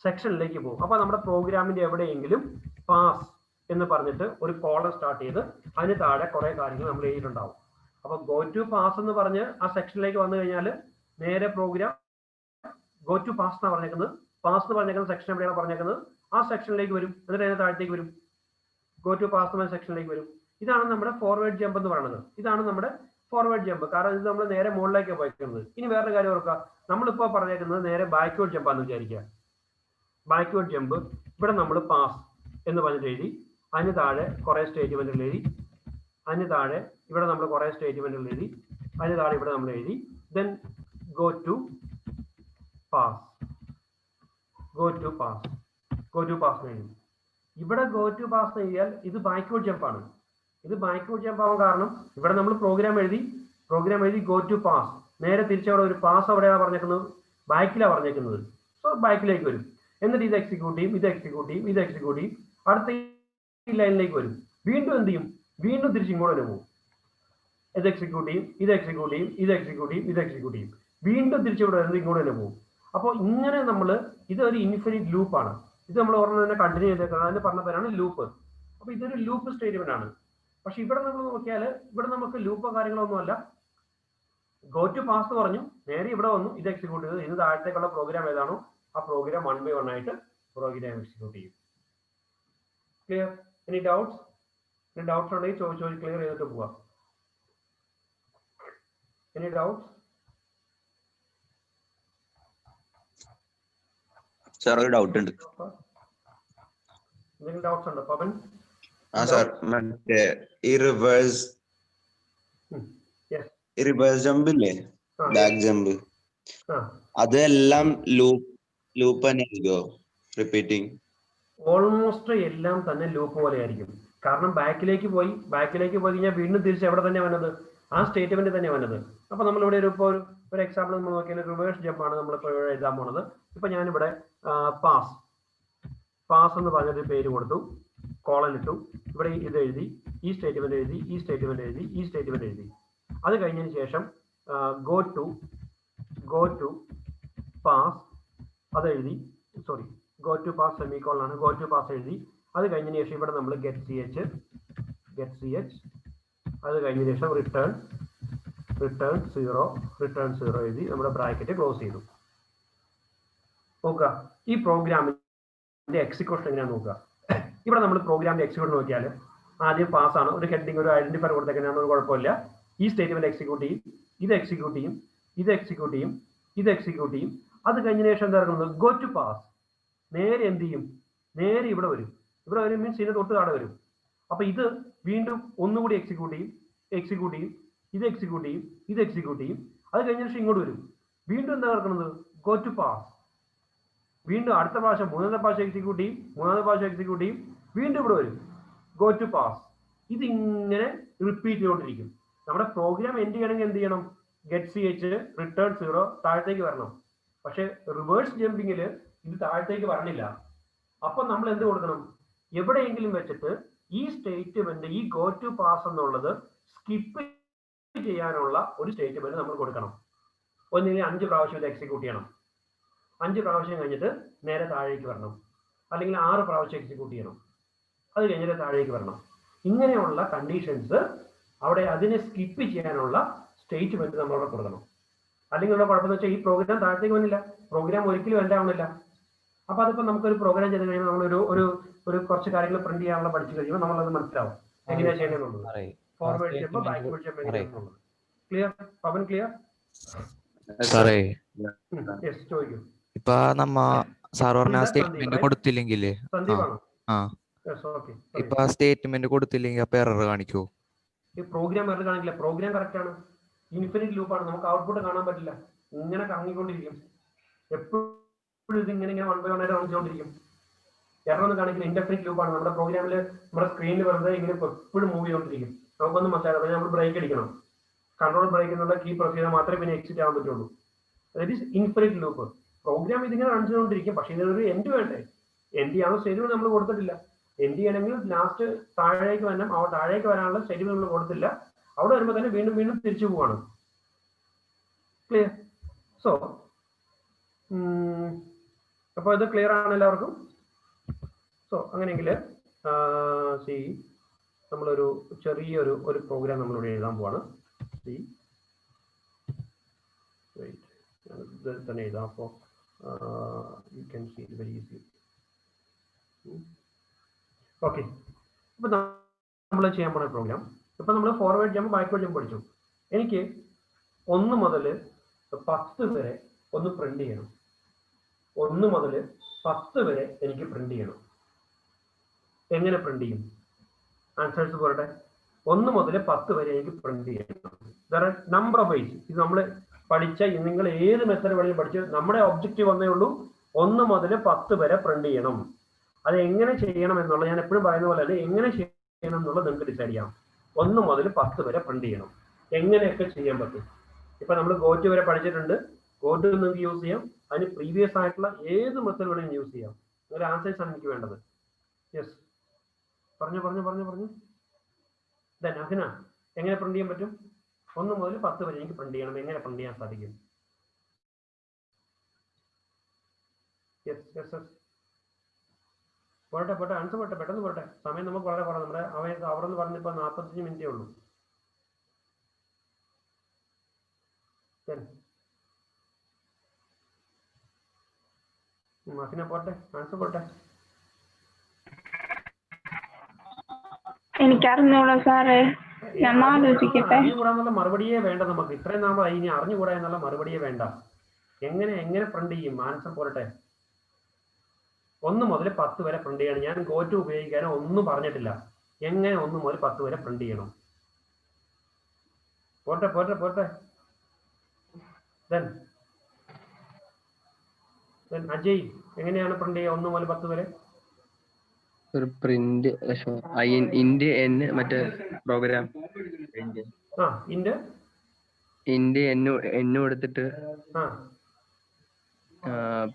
സെക്ഷനിലേക്ക് പോകും. അപ്പൊ നമ്മുടെ പ്രോഗ്രാമിന്റെ എവിടെയെങ്കിലും പാസ് എന്ന് പറഞ്ഞിട്ട് ഒരു കോളൻ സ്റ്റാർട്ട് ചെയ്ത് അതിന് താഴെ കുറെ കാര്യങ്ങൾ നമ്മൾ എഴുതിയിട്ടുണ്ടാവും. അപ്പൊ ഗോ ടു പാസ് എന്ന് പറഞ്ഞ് ആ സെക്ഷനിലേക്ക് വന്നു കഴിഞ്ഞാൽ നേരെ പ്രോഗ്രാം ഗോ ടു പാസ് എന്നാണ് പറഞ്ഞേക്കുന്നത്. പാസ് എന്ന് പറഞ്ഞേക്കുന്ന സെക്ഷൻ എവിടെയാണ് പറഞ്ഞേക്കുന്നത് ആ സെക്ഷനിലേക്ക് വരും. എന്നിട്ട് അതിന് താഴത്തേക്ക് വരും, ഗോ ടു പാസ് എന്ന സെക്ഷനിലേക്ക് വരും. ഇതാണ് നമ്മുടെ ഫോർവേഡ് ജമ്പ് എന്ന് പറയുന്നത്. ഇതാണ് നമ്മുടെ ഫോർവേഡ് ജമ്പ്. കാരണം ഇത് നമ്മൾ നേരെ മുകളിലേക്ക് പോയിക്കുന്നത്. ഇനി വേറൊരു കാര്യം ഓർക്കുക, നമ്മളിപ്പോൾ പറഞ്ഞേക്കുന്നത് നേരെ ബാക്ക്വേർഡ് ജമ്പാന്ന് വിചാരിക്കുക. ബാക്ക്വേർഡ് ജമ്പ് ഇവിടെ നമ്മൾ പാസ് എന്ന് പറഞ്ഞിട്ട് എഴുതി, അതിന് താഴെ കുറെ സ്റ്റേറ്റ്മെന്റുകൾ എഴുതി, അതിന് താഴെ ഇവിടെ നമ്മൾ കുറെ സ്റ്റേറ്റ്മെന്റുകൾ എഴുതി, അതിന് താഴെ ഇവിടെ നമ്മൾ എഴുതി. ദെൻ ഗോ ടു പാസ് എഴുതി. ഇവിടെ ഗോ ടു പാസ് എഴുതിയാൽ ഇത് ബാക്ക്വേർഡ് ജമ്പാണ്. ഇത് ബാക്ക്വേർഡ് ജമ്പ് ആവാൻ കാരണം ഇവിടെ നമ്മൾ പ്രോഗ്രാം എഴുതി ഗോ ടു പാസ്, നേരെ തിരിച്ചവിടെ ഒരു പാസ് എവിടെയാണ് പറഞ്ഞേക്കുന്നത്, ബാക്കിലാണ് പറഞ്ഞേക്കുന്നത്. സോ ബാക്കിലേക്ക് വരും. എന്നിട്ട് ഇത് എക്സിക്യൂട്ട് ചെയ്യും, അടുത്ത ലൈനിലേക്ക് വരും. വീണ്ടും എന്ത് ചെയ്യും, വീണ്ടും തിരിച്ച് ഇങ്ങോട്ട് തന്നെ പോകും. ഇത് എക്സിക്യൂട്ട് ചെയ്യും, വീണ്ടും തിരിച്ചിവിടെ ഇങ്ങോട്ട് തന്നെ പോകും. അപ്പോൾ ഇങ്ങനെ നമ്മൾ ഇതൊരു ഇൻഫിനിറ്റ് ലൂപ്പാണ്. ഇത് നമ്മൾ ഓർമ്മ തന്നെ കണ്ടിന്യൂ ചെയ്തേക്കുന്നത്. അതിന് പറഞ്ഞ പേരാണ് ലൂപ്പ്. അപ്പൊ ഇതൊരു ലൂപ്പ് സ്റ്റേറ്റ്മെന്റ് ആണ്. പക്ഷെ ഇവിടെ നമ്മൾ നോക്കിയാൽ ഇവിടെ നമുക്ക് ലൂപ്പോ കാര്യങ്ങളൊന്നുമല്ല. ഗോ ടു പാസ് പറഞ്ഞു, നേരെ ഇവിടെ വന്നു, ഇത് എക്സിക്യൂട്ട് ചെയ്തു. ഇത് താഴത്തേക്കുള്ള പ്രോഗ്രാം ഏതാണോ ആ പ്രോഗ്രാം 1 by 1 ആയിട്ട് പ്രോഗ്രാം എക്സിക്യൂട്ട് ചെയ്യും. ക്ലിയർ? Any doubts? ഡൗട്ട്സ് ഉണ്ടെങ്കിൽ ചോദിച്ചു ക്ലിയർ ചെയ്തിട്ട് പോവാം. Any doubts? സാർ ഒരു ഡൗട്ട് ഉണ്ട്. എന്തെങ്കിലും ഡൗട്ട്സ് ഉണ്ടോ പവൻ? സാർ മറ്റേ ഈ റിവേഴ്സ് ജമ്പ് ഇല്ലേ, ബാക്ക് ജമ്പ്, അതെല്ലാം ലൂപ്പ് തന്നെ ആയിരിക്കോ റിപ്പീറ്റിംഗ്? ഓൾമോസ്റ്റ് എല്ലാം തന്നെ ലൂപ്പ് പോലെ ആയിരിക്കും. കാരണം ബാക്കിലേക്ക് പോയി കഴിഞ്ഞാൽ വീണ്ടും തിരിച്ച് എവിടെ തന്നെ വന്നത്, ആ സ്റ്റേറ്റ്മെന്റ് തന്നെ വന്നത്. അപ്പൊ നമ്മളിവിടെ ഒരു എക്സാമ്പിൾ നമ്മൾ നോക്കിയാൽ റിവേഴ്സ് ജമ്പ് ആണ് നമ്മളിപ്പോൾ എഴുതാൻ പോണത്. ഇപ്പൊ ഞാനിവിടെ പാസ് എന്ന് പറഞ്ഞൊരു പേര് കൊടുത്തു, കോളൻ ഇട്ടു, ഇവിടെ ഇത് എഴുതി, ഈ സ്റ്റേറ്റ്മെന്റ് എഴുതി, ഈ സ്റ്റേറ്റ്മെന്റ് എഴുതി, ഈ സ്റ്റേറ്റ്മെന്റ് എഴുതി. അത് കഴിഞ്ഞതിന് ശേഷം ഗോ ടു പാസ് അത് എഴുതി, sorry go to pass semicolon ആണ്, ഗോ ടു പാസ് എഴുതി. അത് കഴിഞ്ഞതിന് ശേഷം ഇവിടെ നമ്മൾ ഗെറ്റ് സി എച്ച്, അത് കഴിഞ്ഞതിന് ശേഷം റിട്ടേൺ 0 എഴുതി നമ്മുടെ ബ്രാക്കറ്റ് ക്ലോസ് ചെയ്തു. നോക്കുക ഈ പ്രോഗ്രാമിന്റെ എക്സിക്യൂഷൻ എങ്ങനെയാണെന്ന് നോക്കുക. ഇവിടെ നമ്മൾ പ്രോഗ്രാമിന്റെ എക്സിക്യൂഷൻ നോക്കിയാൽ ആദ്യം പാസ് ആണ്, ഒരു ഹെഡിങ് ഒരു ഐഡന്റിഫയർ കൊടുത്തേക്കാണ്, ഒരു കുഴപ്പമില്ല. ഈ സ്റ്റേറ്റ്മെന്റ് എക്സിക്യൂട്ട് ചെയ്യും, ഇത് എക്സിക്യൂട്ട് ചെയ്യും, ഇത് എക്സിക്യൂട്ട് ചെയ്യും, ഇത് എക്സിക്യൂട്ട് ചെയ്യും. അത് കഴിഞ്ഞതിന് ശേഷം എന്താ പറയുന്നത്, ഗോ ടു പാസ്, നേരെ എന്ത് ചെയ്യും, നേരെ ഇവിടെ വരും. ഇവിടെ വരും മീൻസ് ഇതിന് തൊട്ട് താഴെ വരും. അപ്പൊ ഇത് വീണ്ടും ഒന്നുകൂടി എക്സിക്യൂട്ട് ചെയ്യും, ഇത് എക്സിക്യൂട്ട് ചെയ്യും, ഇത് എക്സിക്യൂട്ട് ചെയ്യും. അത് കഴിഞ്ഞ ശേഷം ഇങ്ങോട്ട് വരും, വീണ്ടും എന്താ നടക്കുന്നത്, ഗോ ടു പാസ്. വീണ്ടും അടുത്ത പ്രാവശ്യം മൂന്നാമത്തെ പ്രാവശ്യം എക്സിക്യൂട്ട് ചെയ്യും, വീണ്ടും ഇവിടെ വരും, ഗോ ടു പാസ്. ഇതിങ്ങനെ റിപ്പീറ്റ് ചെയ്തുകൊണ്ടിരിക്കും. നമ്മുടെ പ്രോഗ്രാം എൻഡ് ചെയ്യണമെങ്കിൽ എന്ത് ചെയ്യണം, ഗെറ്റ് സി എച്ച് റിട്ടേൺ 0 താഴത്തേക്ക് വരണം. പക്ഷെ റിവേഴ്സ് ജമ്പിങ്ങിൽ ഇത് താഴത്തേക്ക് വരണില്ല. അപ്പൊ നമ്മൾ എന്ത് കൊടുക്കണം, എവിടെയെങ്കിലും വെച്ചിട്ട് ഈ സ്റ്റേറ്റ്മെന്റ്, ഈ ഗോ ടു പാസ് എന്നുള്ളത് സ്കിപ്പ് ചെയ്യാനുള്ള ഒരു സ്റ്റേറ്റ്മെന്റ് നമ്മൾ കൊടുക്കണം. ഒന്നിനെ 5 പ്രാവശ്യം ഇത് എക്സിക്യൂട്ട് ചെയ്യണം. 5 പ്രാവശ്യം കഴിഞ്ഞിട്ട് നേരെ താഴേക്ക് വരണം, അല്ലെങ്കിൽ 6 പ്രാവശ്യം എക്സിക്യൂട്ട് ചെയ്യണം, അത് കഴിഞ്ഞിട്ട് താഴേക്ക് വരണം. ഇങ്ങനെയുള്ള കണ്ടീഷൻസ് അവിടെ അതിനെ സ്കിപ്പ് ചെയ്യാനുള്ള സ്റ്റേറ്റ്മെന്റ് നമ്മൾ അവിടെ കൊടുക്കണം. അല്ലെങ്കിൽ ഉള്ള കുഴപ്പമെന്ന് വെച്ചാൽ ഈ പ്രോഗ്രാം താഴത്തേക്ക് വന്നില്ല, പ്രോഗ്രാം ഒരിക്കലും എൻ്റെ ആവുന്നില്ല. അപ്പൊ അതിപ്പോ നമുക്കൊരു പ്രോഗ്രാം ചെയ്ത് കഴിയുമ്പോൾ നമ്മളൊരു ഒരു കുറച്ച് കാര്യങ്ങൾ പ്രിന്റ് ചെയ്യാനുള്ള പഠിച്ചു കഴിയുമ്പോൾ നമ്മളത് മനസ്സിലാവും എങ്ങനെയാ ചെയ്യണമെന്നുള്ളത്. ഫോർവേഡ് ചെയ്യുമ്പോൾ ബാക്ക്വേർഡ് ചെയ്യുമ്പോൾ എങ്ങനെയാണെന്നുള്ളത്. ക്ലിയർ പവൻ? ക്ലിയർ? ചോദിക്കും. ഇപ്പൊ നമ്മ സാർ പറഞ്ഞ സ്റ്റേറ്റ്മെന്റ് കൊടുത്തില്ലെങ്കിൽ ഇപ്പൊ ആ സ്റ്റേറ്റ്മെന്റ് കൊടുത്തില്ലെങ്കിൽ അപ്പൊ എറർ കാണിക്കോ? ഈ പ്രോഗ്രാം എറർ കാണിക്കില്ല, പ്രോഗ്രാം കറക്റ്റ് ആണ്. ഇൻഫിനിറ്റ് ലൂപ്പാണ്, നമുക്ക് ഔട്ട്പുട്ട് കാണാൻ പറ്റില്ല, ഇങ്ങനെ കറങ്ങിക്കൊണ്ടിരിക്കും. എപ്പോഴും ഇത് ഇങ്ങനെ 1 by 1 ആയിട്ട് കാണിച്ചുകൊണ്ടിരിക്കും. എറർ ഒന്നും കാണിക്കില്ല, ഇൻഡെഫിനിറ്റ് ലൂപ്പാണ്. നമ്മുടെ പ്രോഗ്രാമിൽ നമ്മുടെ സ്ക്രീനിൽ വെറുതെ ഇങ്ങനെ എപ്പോഴും മൂവ് ചെയ്തുകൊണ്ടിരിക്കും. നമുക്കൊന്നും മനസ്സിലാക്കാം, നമ്മൾ ബ്രേക്ക് അടിക്കണം, കൺട്രോൾ ബ്രേക്ക് എന്നുള്ള കീ പ്രസ് ചെയ്താൽ മാത്രമേ പിന്നെ എക്സിറ്റ് ആവാൻ പറ്റുള്ളൂ. That is infinite loop. Program ഇതിങ്ങനെ കാണിച്ചുകൊണ്ടിരിക്കും, പക്ഷേ ഇതിനൊരു എൻഡ് വേണ്ടേ? എൻഡ് ചെയ്യാനുള്ള സ്റ്റേറ്റ്മെന്റ് നമ്മൾ കൊടുത്തിട്ടില്ല. എൻഡ് ചെയ്യണമെങ്കിൽ ലാസ്റ്റ് താഴേക്ക് വരണം, ആ താഴേക്ക് വരാനുള്ള സ്റ്റേറ്റ്മെന്റ് നമ്മൾ കൊടുത്തില്ല. അവിടെ വരുമ്പോൾ തന്നെ വീണ്ടും വീണ്ടും തിരിച്ചു പോവാണ്. ക്ലിയർ? സോ അപ്പോൾ ഇത് ക്ലിയർ ആണ് എല്ലാവർക്കും? സോ അങ്ങനെയെങ്കിൽ നമ്മളൊരു ചെറിയൊരു പ്രോഗ്രാം നമ്മളിവിടെ എഴുതാൻ പോവാണ്. ഇത് തന്നെ എഴുതാം. അപ്പോൾ you can see very easy. Okay, ഇപ്പൊ നമ്മൾ ചെയ്യാൻ പോണ പ്രോഗ്രാം, ഇപ്പൊ നമ്മൾ ഫോർവേഡ് ജമ്പ് ബാക്ക്വേർഡ് ജമ്പ് പഠിച്ചു. എനിക്ക് 1 മുതൽ 10 വരെ ഒന്ന് പ്രിന്റ് ചെയ്യണം. 1 മുതൽ 10 വരെ എനിക്ക് പ്രിന്റ് ചെയ്യണം. എങ്ങനെ പ്രിന്റ് ചെയ്യും? ആൻസേഴ്സ് പോരട്ടെ. 1 മുതൽ 10 വരെ എനിക്ക് പ്രിന്റ് ചെയ്യണം. നമ്പർ ഓഫ് വൈസ് ഇത് നമ്മൾ പഠിച്ച, നിങ്ങൾ ഏത് മെത്തേഡ് വേണമെങ്കിലും പഠിച്ച്, നമ്മുടെ ഒബ്ജക്റ്റീവ് വന്നേ ഉള്ളൂ 1 മുതൽ 10 വരെ പ്രിന്റ് ചെയ്യണം. അത് എങ്ങനെ ചെയ്യണം എന്നുള്ളത് ഞാൻ എപ്പോഴും പറയുന്ന പോലെ അല്ല, എങ്ങനെ ചെയ്യണം എന്നുള്ളത് നിങ്ങൾക്ക് ഡിസൈഡ് ചെയ്യാം. 1 മുതൽ 10 വരെ പ്രിന്റ് ചെയ്യണം. എങ്ങനെയൊക്കെ ചെയ്യാൻ പറ്റും? ഇപ്പൊ നമ്മൾ ഗോറ്റ് വരെ പഠിച്ചിട്ടുണ്ട്. ഗോറ്റ് നിങ്ങൾക്ക് യൂസ് ചെയ്യാം, അതിന് പ്രീവിയസ് ആയിട്ടുള്ള ഏത് മെത്തേഡ് വേണമെങ്കിലും യൂസ് ചെയ്യാം. ഒരു ആൻസേഴ്സ് ആണ് എനിക്ക് വേണ്ടത്. യെസ്, പറഞ്ഞു. അഹിന, എങ്ങനെ പ്രിന്റ് ചെയ്യാൻ പറ്റും? 1 മുതൽ 10 വരെ എനിക്ക് പ്രിന്റ് ചെയ്യണം. എങ്ങനെ പ്രിന്റ് ചെയ്യാൻ സാധിക്കും? യെസ്. പോട്ടെ ആൻസർ പോട്ടെ, പെട്ടെന്ന് പോട്ടെ, സമയം നമുക്ക് വളരെ കുറവാണ്. നമ്മുടെ അവർ എന്ന് പറഞ്ഞപ്പോൾ 45 മിനിറ്റേ ഉള്ളൂ. മഫിനെ പോട്ടെ, ആൻസർ പോട്ടെ. എനിക്കറിഞ്ഞൂടാ സാറേ, ഞാൻ ആലോചിക്കട്ടെ. അറിഞ്ഞുകൂടാന്നുള്ള മറുപടിയേ വേണ്ട നമുക്ക്. ഇത്രയും നാളായി ഇനി അറിഞ്ഞുകൂടാ എന്നുള്ള മറുപടിയേ വേണ്ട. എങ്ങനെ പ്രിന്റ് ചെയ്യും? ആൻസർ പോരട്ടെ. 1 മുതൽ 10 വരെ പ്രിന്റ് ചെയ്യണം. ഞാൻ ഗോറ്റു ഉപയോഗിക്കാനോ ഒന്നും പറഞ്ഞിട്ടില്ല. എങ്ങനെ 1 മുതൽ 10 വരെ പ്രിന്റ് ചെയ്യണം? പോട്ടെ. അജയ്, എങ്ങനെയാണ് പ്രിന്റ് ചെയ്യുക 1 മുതൽ 10 വരെ? ഒരു പ്രിന്റ് ഇന്ത്യ എന്ന് മറ്റേ പ്രോഗ്രാം ഇന്ത്യ എന്ന് കൊടുത്തിട്ട്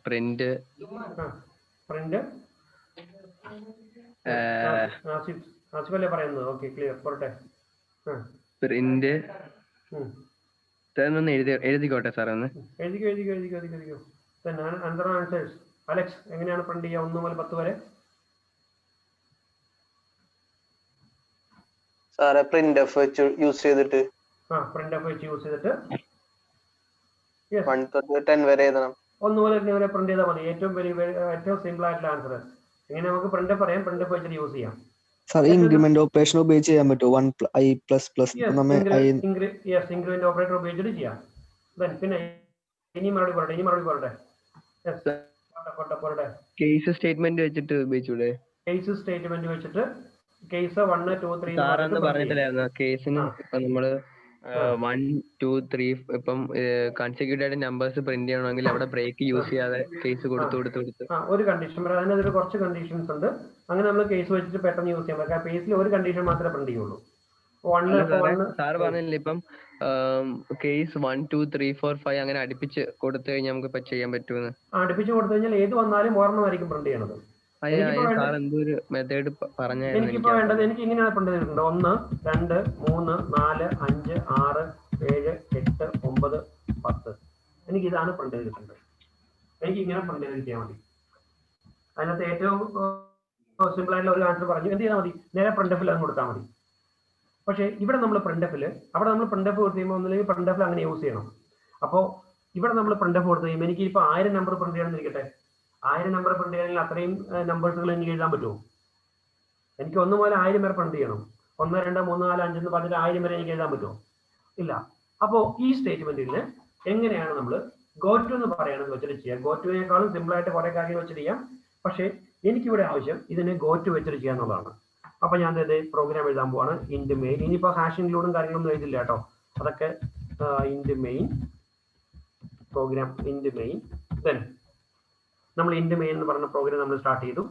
പ്രിന്റ് ആസിഫല്ലേ പറയുന്നത്? ഓക്കെ, ക്ലിയർ, പോട്ടെ. പ്രിന്റ് എഴുതിക്കോട്ടെ സാർ ഒന്ന്. എഴുതിക്കോ. ആൻസേഴ്സ്. അലക്സ്, എങ്ങനെയാണ് പ്രിന്റ് ചെയ്യുക 1 മുതൽ 10 വരെ? സാറേ പ്രിന്റ് എഫ് വെച്ച് യൂസ് ചെയ്തിട്ട് 1 തൊട്ട് 10 വരെ എഴുതണം. 1 മുതൽ 10 വരെ പ്രിന്റ് ചെയ്താൽ മതി. ഏറ്റവും സിമ്പിൾ ആയിട്ടുള്ള ആൻസർ. എങ്ങനെ നമുക്ക് പ്രിന്റ് എഫ് പറയാം, പ്രിന്റ് എഫ് വെച്ചിട്ട് യൂസ് ചെയ്യാം. സാർ ഇൻക്രിമെന്റ് ഓപ്പറേഷൻ ഉപയോഗിച്ച് ചെയ്യാൻ പറ്റുമോ? 1 i++. ഇൻക്രിമെന്റ് ഓപ്പറേറ്റർ ഉപയോഗിച്ചിട്ട് ചെയ്യാം. പിന്നെ ഇനി മറുപടി പറയട്ടെ. കേസ് സ്റ്റേറ്റ്മെന്റ് വെച്ചിട്ട് ഉപയോഗിച്ചൂടെ? കേസ് സ്റ്റേറ്റ്മെന്റ് വെച്ചിട്ട് കേസ് 1 2 3 സാറെന്ന് പറഞ്ഞിട്ടില്ലായിരുന്നു കേസിന്. ഇപ്പൊ നമ്മള് 1 2 3 ഇപ്പം കൺസിക്യൂട്ടീവ് ആയിട്ട് നമ്പേഴ്സ് പ്രിന്റ് ചെയ്യണമെങ്കിൽ അവിടെ ബ്രേക്ക് യൂസ് ചെയ്യാതെ കേസ് കൊടുത്ത് ഒരു കണ്ടീഷൻ പറയാം. അതിനകത്ത് കുറച്ച് കണ്ടീഷൻസ് ഉണ്ട്. അങ്ങനെ നമ്മൾ കേസ് വെച്ചിട്ട് പെട്ടെന്ന് യൂസ് ചെയ്യാൻ പറ്റും. കേസിൽ ഒരു കണ്ടീഷൻ മാത്രമേ പ്രിന്റ് ചെയ്യുള്ളൂ. സാറ് പറഞ്ഞില്ലേ ഇപ്പം കേസ് 1 2 3 4 5 അങ്ങനെ അടുപ്പിച്ച് കൊടുത്തു കഴിഞ്ഞാൽ നമുക്ക് ഇപ്പൊ ചെയ്യാൻ പറ്റുമെന്ന്. അടുപ്പിച്ച് കൊടുത്തു കഴിഞ്ഞാൽ ഏത് വന്നാലും ഒരെണ്ണമായിരിക്കും പ്രിന്റ് ചെയ്യണത്. എനിക്കിപ്പോ വേണ്ടത് എനിക്ക് ഇങ്ങനെയാണ് പ്രിന്റ് ചെയ്തിട്ടുണ്ട്. 1 2 3 4 5 6 7 8 9 10. എനിക്ക് ഇതാണ് പ്രിന്റ് ചെയ്തിട്ടുണ്ട്. എനിക്ക് ഇങ്ങനെ പ്രിന്റ് ചെയ്ത് കിട്ടിയാൽ മതി. അതിനകത്ത് ഏറ്റവും സിമ്പിൾ ആയിട്ടുള്ള ഒരു ആൻസർ പറഞ്ഞു. എന്ത് ചെയ്താൽ മതി? നേരെ പ്രിന്റ് എഫിൽ അത് കൊടുത്താൽ മതി. പക്ഷേ ഇവിടെ നമ്മൾ പ്രിന്റ് എഫിൽ അവിടെ നമ്മൾ പ്രിന്റ് എഫ് കൊടുത്ത് കഴിയുമ്പോൾ ഒന്നില്ലെങ്കിൽ പ്രിന്റ് എഫിൽ അങ്ങനെ യൂസ് ചെയ്യണം. അപ്പോൾ ഇവിടെ നമ്മൾ പ്രിന്റ് എഫ് കൊടുത്ത് കഴിയുമ്പോൾ എനിക്ക് ഇപ്പോൾ 1000 നമ്പർ പ്രിന്റ് ചെയ്യണമെന്നിരിക്കട്ടെ. 1000 നമ്പർ പ്രിന്റ് ചെയ്യണമെങ്കിൽ അത്രയും നമ്പേഴ്സുകൾ എനിക്ക് എഴുതാൻ പറ്റുമോ? എനിക്ക് 1 മുതൽ 1000 വരെ പ്രിന്റ് ചെയ്യണം. 1 2 3 4 5 എന്ന് പറഞ്ഞിട്ട് 1000 വരെ എനിക്ക് എഴുതാൻ പറ്റുമോ? ഇല്ല. അപ്പോൾ ഈ സ്റ്റേറ്റ്മെന്റിന് എങ്ങനെയാണ് നമ്മൾ ഗോറ്റു എന്ന് പറയണമെന്ന് വെച്ചിട്ട് ചെയ്യാം. ഗോറ്റുവിനേക്കാളും സിമ്പിൾ ആയിട്ട് കുറെ കാര്യങ്ങൾ വെച്ചിട്ട് ചെയ്യാം. പക്ഷേ എനിക്കിവിടെ ആവശ്യം ഇതിനെ ഗോറ്റു വെച്ചിട്ട് ചെയ്യുക എന്നുള്ളതാണ്. അപ്പൊ ഞാൻ പ്രോഗ്രാം എഴുതാൻ പോവാണ്. ഇൻഡ് മെയിൻ. ഇനിയിപ്പോ ഹാഷ് ഇൻക്ലൂഡും കാര്യങ്ങളൊന്നും എഴുതില്ല കേട്ടോ. അതൊക്കെ ഇൻഡ് മെയിൻ പ്രോഗ്രാം. ഇൻഡ് മെയിൻ. ദെൻ നമ്മൾ ഇൻഡ് മെയിൻ എന്ന് പറഞ്ഞ പ്രോഗ്രാം നമ്മൾ സ്റ്റാർട്ട് ചെയ്തു.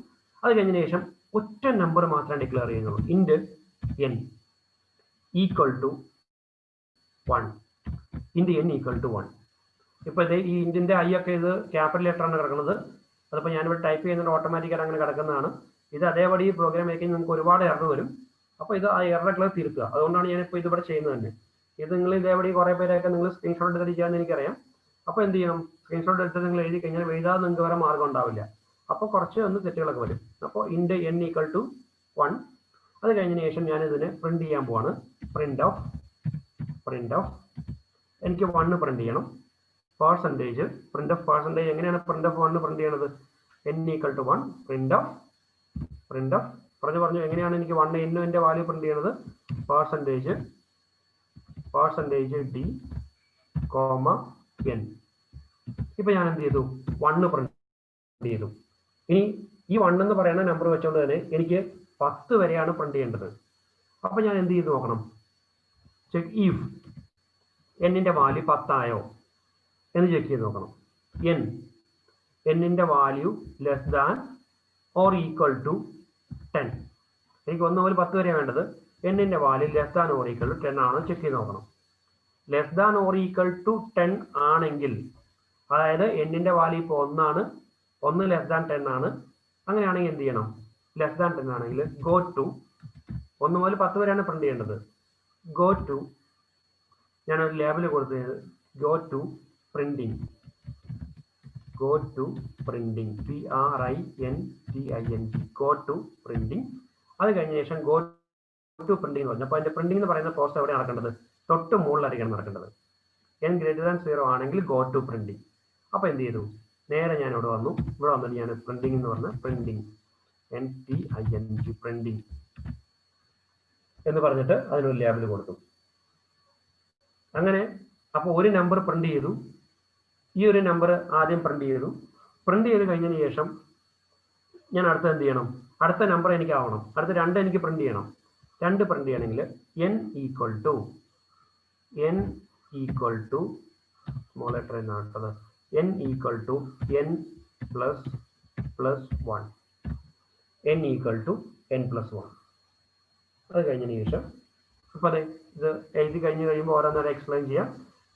അത് കഴിഞ്ഞതിന് ശേഷം ഒറ്റ നമ്പർ മാത്രമേ ഡിക്ലെയർ ചെയ്യുന്നുള്ളൂ. ഇൻഡ് n ഈക്വൽ ടു 1. ഇൻഡ് n ഈക്വൽ ടു 1. ഇപ്പൊ ഈ ഇൻഡിന്റെ ഐ ഒക്കെ ഇത് ക്യാപിറ്റൽ ലെറ്റർ ആണ് കിടക്കുന്നത്. അതിപ്പോൾ ഞാനിവിടെ ടൈപ്പ് ചെയ്യുന്നത് ഓട്ടോമാറ്റിക്കായിട്ട് അങ്ങനെ കിടക്കുന്നതാണ്. ഇത് അതേപടി പ്രോഗ്രാം ആക്കി നിങ്ങൾക്ക് ഒരുപാട് എറർ വരും. അപ്പോൾ ഇത് ആ എററൊക്കെ തീർക്കുക. അതുകൊണ്ടാണ് ഞാനിപ്പോൾ ഇതിവിടെ ചെയ്യുന്നത് തന്നെ. ഇത് നിങ്ങൾ ഇതേപടി കുറേ പേരൊക്കെ നിങ്ങൾ സ്ക്രീൻഷോട്ട് എടുത്തിട്ട് ചെയ്യാമെന്ന് എനിക്കറിയാം. അപ്പോൾ എന്ത് ചെയ്യണം? സ്ക്രീൻഷോട്ട് എടുത്ത് നിങ്ങൾ എഴുതി കഴിഞ്ഞാൽ എഴുതാതെ നിങ്ങൾക്ക് വേറെ മാർഗ്ഗം ഉണ്ടാവില്ല. അപ്പോൾ കുറച്ച് തെറ്റുകളൊക്കെ വരും. അപ്പോൾ ഇൻഡ് n ഈക്വൽ ടു 1. അത് കഴിഞ്ഞതിന് ശേഷം ഞാൻ ഇതിനെ പ്രിന്റ് ചെയ്യാൻ പോവാണ്. പ്രിന്റ് ഓഫ് എനിക്ക് 1 പ്രിന്റ് ചെയ്യണം. പെർസെൻറ്റേജ് പ്രിന്റ് ഓഫ് പെർസെൻറ്റേജ് എങ്ങനെയാണ് പ്രിന്റ് ഓഫ് 1 പ്രിന്റ് ചെയ്യണത്? n equal to 1 print of പറഞ്ഞു എങ്ങനെയാണ് എനിക്ക് 1 n വാല്യൂ പ്രിന്റ് ചെയ്യണത്? Percentage d comma n. ഇപ്പൊ ഞാൻ എന്ത് ചെയ്തു? 1 പ്രിന്റ് ചെയ്തു. ഇനി ഈ 1 എന്ന് പറയുന്ന നമ്പർ വെച്ചുകൊണ്ട് തന്നെ എനിക്ക് 10 വരെയാണ് പ്രിന്റ് ചെയ്യേണ്ടത്. അപ്പൊ ഞാൻ എന്ത് ചെയ്ത് നോക്കണം? ചെക്ക് ഇഫ് n വാല്യൂ 10 ആയോ എന്ന് ചെക്ക് ചെയ്ത് നോക്കണം. n value less than or equal to 10. എനിക്ക് 1 മുതൽ 10 വരെ വേണ്ടത്. n value less than or equal to 10 ആണോ ചെക്ക് ചെയ്ത് നോക്കണം. Less than or equal to 10 ആണെങ്കിൽ, അതായത് n വാല്യൂ ഇപ്പോൾ 1 ആണ്, 1 ലെസ് ദാൻ 10 ആണ്. അങ്ങനെയാണെങ്കിൽ എന്ത് ചെയ്യണം? ലെസ് ദാൻ 10 ആണെങ്കിൽ ഗോ ടു 1 മുതൽ 10 വരെയാണ് പ്രിന്റ് ചെയ്യേണ്ടത്. ഗോ ടു ഞാനൊരു ലേബിൾ കൊടുത്തത് go to printing. go to printing, printing, go to printing. അത് കഴിഞ്ഞ ശേഷം go to printing എന്ന് പറഞ്ഞു. അപ്പോൾ അതിന്റെ പ്രിന്റിംഗ് എന്ന് പറയുന്ന പ്രോസസ് എവിടെ നടക്കേണ്ടത്? തൊട്ട് മുകളിലായിരിക്കണം നടക്കേണ്ടത്. n greater than 0 ആണെങ്കിൽ go to printing. അപ്പോൾ എന്ത് ചെയ്തു? നേരെ ഞാൻ ഇവിടെ വന്നു. ഇവിടെ വന്നിട്ട് ഞാൻ പ്രിന്റിംഗ് എന്ന് പറഞ്ഞ പ്രിന്റിംഗ് പ്രിന്റിംഗ് എന്ന് പറഞ്ഞിട്ട് അതിനൊരു ലേബൽ കൊടുത്തു. അങ്ങനെ അപ്പോൾ ഒരു നമ്പർ പ്രിന്റ് ചെയ്തു. ഈ ഒരു നമ്പർ ആദ്യം പ്രിന്റ് ചെയ്തു. പ്രിന്റ് ചെയ്ത് കഴിഞ്ഞതിന് ശേഷം ഞാൻ അടുത്ത എന്ത് ചെയ്യണം? അടുത്ത നമ്പർ എനിക്ക് ആവണം. അടുത്ത 2 എനിക്ക് പ്രിന്റ് ചെയ്യണം. 2 പ്രിന്റ് ചെയ്യണമെങ്കിൽ n equal to small letter എന്നാണ് n equal to n plus 1, n equal to n plus 1. അത് കഴിഞ്ഞതിന് ശേഷം ഇപ്പൊ അതെ ഇത് എഴുതി കഴിഞ്ഞ് കഴിയുമ്പോൾ ഓരോന്നേരം എക്സ്പ്ലെയിൻ ചെയ്യാം.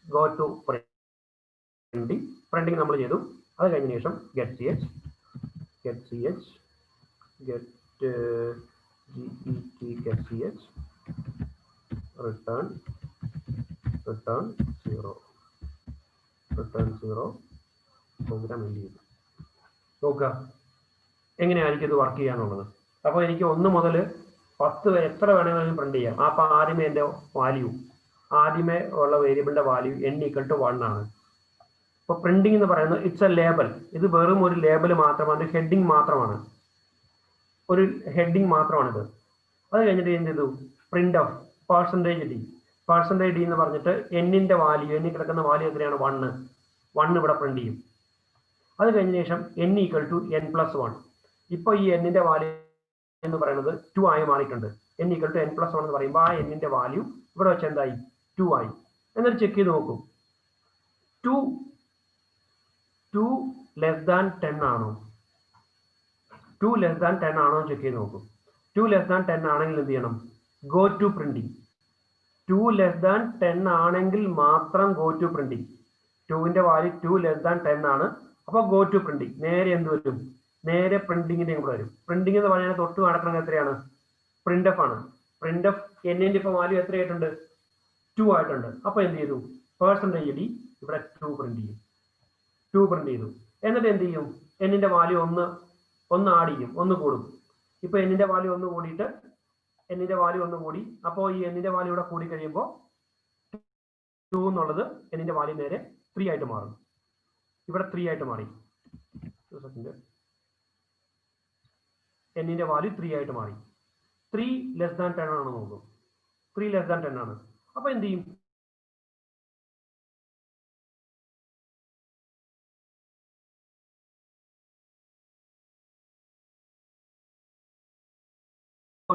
ഗോ ടു പ്രിന്റിംഗ് നമ്മൾ ചെയ്തു. അത് കഴിഞ്ഞതിന് ശേഷം get ch get ch return 0 program end ചെയ്തു. നോക്കുക എങ്ങനെയായിരിക്കും ഇത് വർക്ക് ചെയ്യാന്നുള്ളത്. അപ്പോൾ എനിക്ക് 1 മുതൽ 10 വരെ എത്ര വേണമെങ്കിലും പ്രിന്റ് ചെയ്യാം. അപ്പോൾ ആദ്യമേ എൻ്റെ വാല്യൂ, ആദ്യമേ ഉള്ള വേരിയബിളിന്റെ വാല്യൂ n ഈക്വൽ ടു 1 ആണ്. ഇപ്പോൾ പ്രിന്റിംഗ് എന്ന് പറയുന്നത് ഇറ്റ്സ് എ ലേബൽ. ഇത് വെറും ഒരു ലേബൽ മാത്രമാണ്, ഹെഡിങ് മാത്രമാണ്, ഒരു ഹെഡിങ് മാത്രമാണിത്. അത് കഴിഞ്ഞിട്ട് എന്ത് ചെയ്തു? പ്രിന്റ് ഓഫ് പെർസെൻറ്റേജ് ഡി എന്ന് പറഞ്ഞിട്ട് എന്നിന്റെ വാല്യൂ, എന്നിൽ കിടക്കുന്ന വാല്യൂ എത്രയാണ്? 1 ഇവിടെ പ്രിന്റ് ചെയ്യും. അത് കഴിഞ്ഞ ശേഷം n equal to n plus 1. ഇപ്പോൾ ഈ എന്നിന്റെ വാല്യൂ എന്ന് പറയുന്നത് 2 ആയി മാറിയിട്ടുണ്ട്. n equal to n plus 1 എന്ന് പറയുമ്പോൾ ആ എന്നിന്റെ വാല്യൂ ഇവിടെ വെച്ച് എന്തായി? 2 ആയി. എന്നിട്ട് ചെക്ക് ചെയ്ത് നോക്കൂ, 2 ലെസ് ദാൻ 10 ആണോ? 2 ലെസ് ദാൻ 10 ആണോ ചെക്ക് ചെയ്ത് നോക്കൂ. 2 ലെസ് ദാൻ 10 ആണെങ്കിൽ എന്ത് ചെയ്യണം? Go to printing. 2 less than 10 ആണെങ്കിൽ മാത്രം ഗോ ടു പ്രിന്റിംഗ്. 2ന്റെ വാല്യൂ 2 ലെസ് ദാൻ 10 ആണ്. അപ്പോൾ ഗോ ടു പ്രിന്റിംഗ്. നേരെ എന്ത് വരും? നേരെ പ്രിന്റിങ്ങിന്റെ കൂടെ വരും. പ്രിന്റിംഗ് എന്ന് പറഞ്ഞാൽ തൊട്ട് നടക്കുന്നത് എത്രയാണ്? പ്രിന്റ് എഫ് ആണ്. പ്രിന്റ് എഫ് എന്നിന്റെ ഇപ്പോൾ വാല്യൂ എത്രയായിട്ടുണ്ട്? 2 ആയിട്ടുണ്ട്. അപ്പോൾ എന്ത് ചെയ്തു? പെർസെൻറ്റേജ് ഡി ഇവിടെ 2 പ്രിന്റ് ചെയ്യും. 2 പ്രിന്റ് ചെയ്തു. എന്നിട്ട് എന്ത് ചെയ്യും? എന്നിന്റെ വാല്യൂ ഒന്ന് ആഡ് ചെയ്യും, 1 കൂടും. ഇപ്പൊ എന്നിന്റെ വാല്യൂ 1 കൂടിയിട്ട് എന്നിന്റെ വാല്യൂ 1 കൂടി. അപ്പോൾ ഈ എന്നിന്റെ വാല്യൂ ഇവിടെ കൂടി കഴിയുമ്പോൾ 2 എന്നുള്ളത് എന്നിന്റെ വാല്യൂ നേരെ 3 ആയിട്ട് മാറും. ഇവിടെ 3 ആയിട്ട് മാറി. എന്നിന്റെ വാല്യൂ 3 ആയിട്ട് മാറി. 3 ലെസ് ദാൻ 10 ആണെന്ന് നോക്കും. 3 ലെസ് ദാൻ 10 ആണ്. അപ്പൊ എന്ത് ചെയ്യും?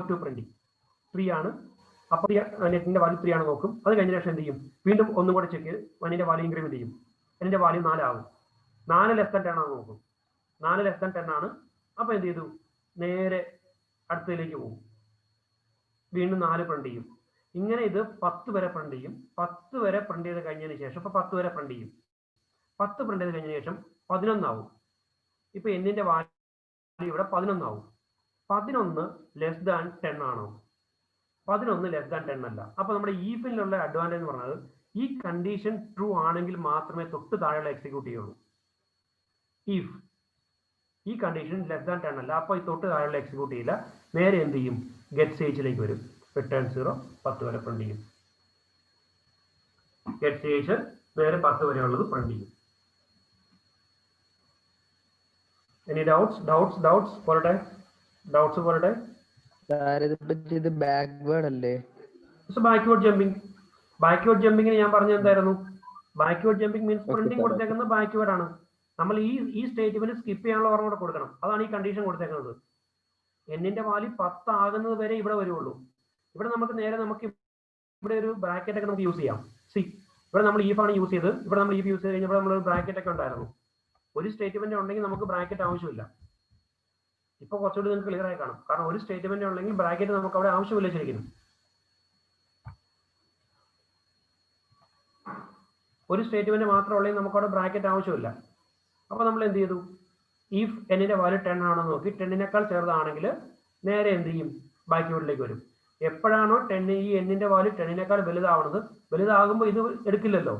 ടു പ്രിന്റിംഗ് 3 ആണ്. അപ്പോൾ നെറ്റിന്റെ വാല്യൂ 3 ആണ് നോക്കും. അത് കഴിഞ്ഞ ശേഷം എന്ത് ചെയ്യും? വീണ്ടും ഒന്നും കൂടെ ചെക്ക് ചെയ്ത് എന്നിന്റെ വാല്യൂ ഇൻക്രിമെന്റ് ചെയ്യും. എന്നിന്റെ വാല്യൂ 4 ആകും. 4 ലെസ് ദാൻ 10 ആണെന്ന് നോക്കും. 4 ലെസ് ദാൻ 10 ആണ്. അപ്പൊ എന്ത് ചെയ്തു? നേരെ അടുത്തതിലേക്ക് പോകും. വീണ്ടും 4 പ്രിന്റ് ചെയ്യും. ഇങ്ങനെ ഇത് 10 വരെ പ്രിന്റ് ചെയ്യും. 10 വരെ പ്രിന്റ് ചെയ്ത് കഴിഞ്ഞതിന് ശേഷം ഇപ്പൊ 10 വരെ പ്രിന്റ് ചെയ്യും. 10 പ്രിന്റ് ചെയ്ത് കഴിഞ്ഞതിന് ശേഷം 11 ആവും. ഇപ്പൊ എന്നിന്റെ വാല്യൂ ഇവിടെ 11 ആവും. 11 ലെസ് ദാൻ 10 ആണോ? 11 ലെസ് ദാൻ 10 അല്ല. അപ്പൊ നമ്മുടെ ഈഫിലുള്ള അഡ്വാൻറ്റേജ് എന്ന് പറഞ്ഞത് ഈ കണ്ടീഷൻ ട്രൂ ആണെങ്കിൽ മാത്രമേ തൊട്ട് താഴെയുള്ള എക്സിക്യൂട്ട് ചെയ്യുള്ളൂ. ഇഫ് ഈ കണ്ടീഷൻ ലെസ് ദാൻ 10 അല്ല, അപ്പോൾ ഈ തൊട്ട് താഴെയുള്ള എക്സിക്യൂട്ട് ചെയ്യില്ല. നേരെ എന്ത് ചെയ്യും? ഗെറ്റ് സ്റ്റേജിലേക്ക് വരും. റിട്ടേൺ 0 10 വരെ പ്രിന്റ് ചെയ്യും. ഗെറ്റ് സ്റ്റേജ് നേരെ 10 വരെ ഉള്ളത് പ്രിന്റ് ചെയ്യും. എനി ഡൗട്ട്സ് പോരട്ടെ? ഇത് ബാക്ക്വേർഡ് അല്ലേ? ബാക്ക്വേർഡ് ജമ്പിങ്ങിന് ഞാൻ പറഞ്ഞത് എന്തായിരുന്നു? ബാക്ക്വേർഡ് ജമ്പിങ് മീൻസ് പ്രിന്റിംഗ് കൊടുത്തേക്കുന്നത് ബാക്ക്വേർഡ് ആണ്. നമ്മൾ ഈ സ്റ്റേറ്റ്മെന്റ് സ്കിപ്പ് ചെയ്യാനുള്ള ഓർമ്മ കൂടെ കൊടുക്കണം. അതാണ് ഈ കണ്ടീഷൻ കൊടുത്തേക്കുന്നത്. എന്നിന്റെ വാല്യൂ 10 ആകുന്നത് വരെ ഇവിടെ വരുള്ളൂ. ഇവിടെ നമുക്ക് ഇവിടെ ഒരു ബ്രാക്കറ്റ് ഒക്കെ നമുക്ക് യൂസ് ചെയ്യാം. ഇവിടെ നമ്മൾ ഈഫ് ആണ് യൂസ് ചെയ്ത്, ഇവിടെ നമ്മൾ ഈഫ് യൂസ് ചെയ്ത് കഴിഞ്ഞപ്പോൾ നമ്മൾ ഒരു ബ്രാക്കറ്റ് ഒക്കെ ഉണ്ടായിരുന്നു. ഒരു സ്റ്റേറ്റ്മെന്റ് ഉണ്ടെങ്കിൽ നമുക്ക് ബ്രാക്കറ്റ് ആവശ്യമില്ല. ഇപ്പൊ കുറച്ചുകൂടി നിങ്ങൾക്ക് ക്ലിയർ ആയി കാണും. കാരണം ഒരു സ്റ്റേറ്റ്മെന്റ് ഉണ്ടെങ്കിൽ ബ്രാക്കറ്റ് നമുക്ക് അവിടെ ആവശ്യമില്ല. ശരിക്കും ഒരു സ്റ്റേറ്റ്മെന്റ് മാത്രം ഉള്ളെങ്കിൽ നമുക്ക് അവിടെ ബ്രാക്കറ്റ് ആവശ്യമില്ല. അപ്പൊ നമ്മൾ എന്ത് ചെയ്തു? ഇഫ് എന്നിന്റെ വാല്യൂ 10 ആണോ നോക്കി 10നേക്കാൾ ചെറുതാണെങ്കിൽ നേരെ എന്ത് ചെയ്യും? ബാക്ക്വേർഡിലേക്ക് വരും. എപ്പോഴാണോ 10 ഈ എന്നിന്റെ വാല്യൂ 10നേക്കാൾ വലുതാവുന്നത്, വലുതാകുമ്പോൾ ഇത് എടുക്കില്ലല്ലോ.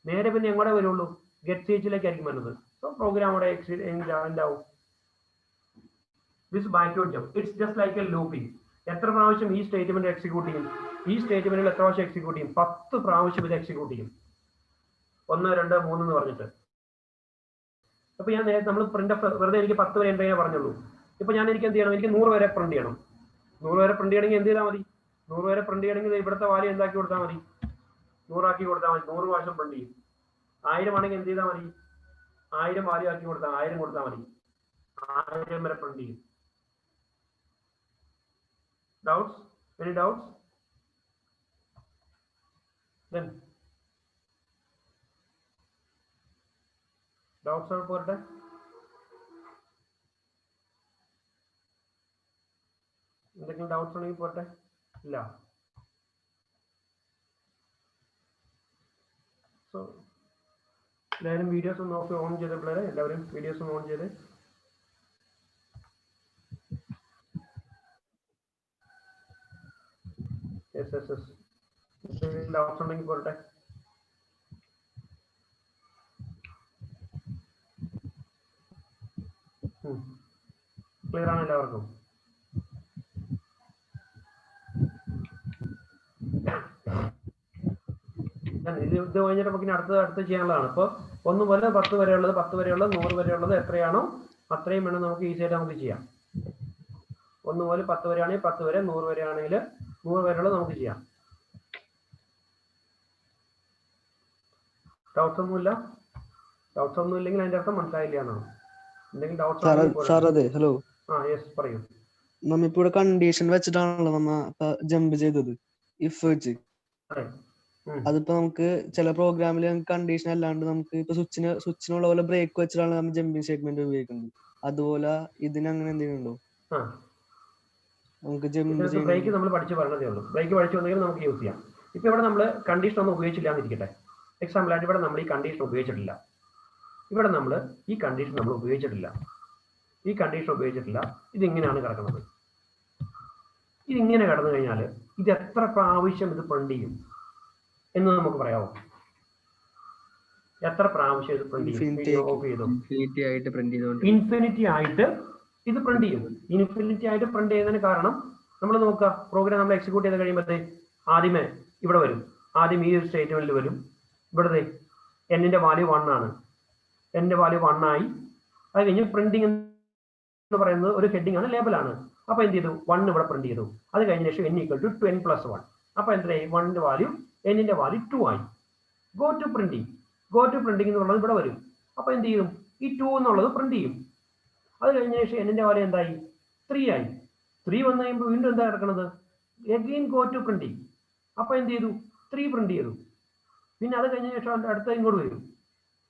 നേരെ പിന്നെ എങ്ങോട്ടേ വരുള്ളൂ? ഗെറ്റ് സ്റ്റേജിലേക്കായിരിക്കും വരുന്നത്. സോ പ്രോഗ്രാം അവിടെ എന്താവും? This backward jump it's just like A looping. എത്ര പ്രാവശ്യം ഈ സ്റ്റേറ്റ്മെന്റ് എക്സിക്യൂട്ട് ചെയ്യും? ഈ സ്റ്റേറ്റ്മെന്റിൽ എത്ര പ്രാവശ്യം എക്സിക്യൂട്ട് ചെയ്യും? 10 പ്രാവശ്യം ഇത് എക്സിക്യൂട്ട് ചെയ്യും. 1 2 3 എന്ന് പറഞ്ഞിട്ട്. അപ്പൊ ഞാൻ നേരത്തെ നമ്മൾ പ്രിന്റ് വെറുതെ എനിക്ക് 10 വരെ എന്തെങ്കിലും പറഞ്ഞുള്ളൂ. ഇപ്പൊ ഞാൻ എനിക്ക് എന്ത് ചെയ്യണം? എനിക്ക് 100 വരെ പ്രിന്റ് ചെയ്യണം. 100 വരെ പ്രിന്റ് ചെയ്യണമെങ്കിൽ എന്ത് ചെയ്താൽ മതി? 100 വരെ പ്രിന്റ് ചെയ്യണമെങ്കിൽ ഇവിടുത്തെ വാല്യൂ എന്താക്കി കൊടുത്താൽ മതി? 100 ആക്കി കൊടുത്താൽ മതി. 100 പ്രാവശ്യം പ്രിന്റ് ചെയ്യും. 1000 ആണെങ്കിൽ എന്ത് ചെയ്താൽ മതി? 1000 വാല്യൂ ആക്കി കൊടുത്താൽ 1000 കൊടുത്താൽ മതി. 1000 വരെ പ്രിന്റ് ചെയ്യും. Doubts? Any doubts? Then doubts are പോരട്ടെ. എന്തെങ്കിലും ഡൗട്ട്സ് ഉണ്ടെങ്കിൽ പോരട്ടെ. ഇല്ല. സോ എല്ലാവരും വീഡിയോസ് ഒന്ന് ഓൺ ചെയ്ത പിള്ളേരെ എല്ലാവരും വീഡിയോസ് ഒന്ന് ഓൺ ചെയ്ത് ഡൗട്ട്സ് ഉണ്ടെങ്കിൽ പോരട്ടെ. ക്ലിയർ ആണ് എല്ലാവർക്കും? ഇത് കഴിഞ്ഞിട്ട് നമുക്ക് അടുത്ത് ചെയ്യാനുള്ളതാണ്. അപ്പോൾ 1 മുതൽ 10 വരെയുള്ളത് 10 വരെയുള്ളത് 100 വരെയുള്ളത് എത്രയാണോ അത്രയും വേണം നമുക്ക് ഈസി ആയിട്ട് നമുക്ക് ചെയ്യാം. 1 മുതൽ 10 വരെയാണെങ്കിൽ 10 വരെ, 100 വരെയാണെങ്കിൽ 100 വരെയുള്ളത് നമുക്ക് ചെയ്യാം. ഡൗട്ട്സ് ഒന്നുമില്ല? ഡൗട്ട്സ് ഒന്നും ഇല്ലെങ്കിൽ അതിന്റെ അർത്ഥം മനസ്സിലായില്ല എന്നാണ്. എന്തെങ്കിലും ഡൗട്ട്സ്? അതെ, ഹലോ. യെസ് പറയൂ. നമ്മിപ്പോ ഇവിടെ കണ്ടീഷൻ വെച്ചിട്ടാണല്ലോ നമ്മ ജമ്പ് ചെയ്തത്, ഇഫ് വെച്ച്. അതിപ്പോ നമുക്ക് ചില പ്രോഗ്രാമിൽ കണ്ടീഷൻ അല്ലാണ്ട് നമുക്ക് ഇപ്പൊ സ്വിച്ചിനുള്ള പോലെ ബ്രേക്ക് വെച്ചിട്ടാണ് നമ്മൾ ജമ്പിങ് സ്റ്റേറ്റ്മെന്റ് ഉപയോഗിക്കുന്നത്. അതുപോലെ ഇതിന് അങ്ങനെ എന്തെങ്കിലും ഉണ്ടോ? നമുക്ക് ബ്രേക്ക് നമ്മൾ പഠിച്ചു പറഞ്ഞതേ ഉള്ളൂ. ബ്രേക്ക് പഠിച്ചു വന്നെങ്കിൽ നമുക്ക് യൂസ് ചെയ്യാം. ഇപ്പൊ ഇവിടെ നമ്മൾ കണ്ടീഷൻ ഒന്നും ഉപയോഗിച്ചില്ല എന്നിരിക്കട്ടെ. എക്സാമ്പിൾ ആയിട്ട് ഇവിടെ നമ്മൾ ഈ കണ്ടീഷൻ ഉപയോഗിച്ചിട്ടില്ല. ഈ കണ്ടീഷൻ ഉപയോഗിച്ചിട്ടില്ല. ഇതിങ്ങനെയാണ് കിടക്കുന്നത്. ഇതിങ്ങനെ കിടന്നു കഴിഞ്ഞാൽ ഇത് എത്ര പ്രാവശ്യം ഇത് പ്രിന്റ് ചെയ്യും എന്ന് നമുക്ക് പറയാമോ? എത്ര പ്രാവശ്യം ഇത് പ്രിന്റ് ചെയ്യും? ഇൻഫിനിറ്റി ആയിട്ട് ഇത് പ്രിന്റ് ചെയ്യും. ഇൻഫിനിറ്റി ആയിട്ട് പ്രിന്റ് ചെയ്യുന്നതിന് കാരണം നമ്മൾ നോക്കുക, പ്രോഗ്രാം നമ്മൾ എക്സിക്യൂട്ട് ചെയ്ത് കഴിയുമ്പോഴത്തേ ആദ്യമേ ഇവിടെ വരും. ആദ്യം ഈ ഒരു സ്റ്റേറ്റ്മെന്റിൽ വരും. ഇവിടുത്തെ എന്നിന്റെ വാല്യൂ 1 ആണ്. എൻ്റെ വാല്യൂ 1 ആയി. അത് കഴിഞ്ഞ് പ്രിന്റിംഗ് എന്ന് പറയുന്നത് ഒരു ഹെഡിങ് ആണ്, ലേബലാണ്. അപ്പൊ എന്ത് ചെയ്തു? 1 ഇവിടെ പ്രിന്റ് ചെയ്തു. അത് കഴിഞ്ഞ ശേഷം n = 10 + 1. അപ്പൊ എന്തായി? 1ന്റെ വാല്യൂ എന്നിന്റെ വാല്യൂ 2 ആയി. ഗോ ടു പ്രിന്റിംഗ് എന്നുള്ളത് ഇവിടെ വരും. അപ്പൊ എന്ത് ചെയ്യും? ഈ 2 എന്നുള്ളത് പ്രിന്റ് ചെയ്യും. അത് കഴിഞ്ഞ ശേഷം എന്നിന്റെ വാല്യൂ എന്തായി? 3 ആയി. 3 വന്നു കഴിയുമ്പോൾ വീണ്ടും എന്താ കിടക്കുന്നത്? Again go to printing. അപ്പൊ എന്ത് ചെയ്തു? 3 പ്രിന്റ് ചെയ്തു. പിന്നെ അത് കഴിഞ്ഞ ശേഷം അടുത്ത ഇങ്ങോട്ട് വരും.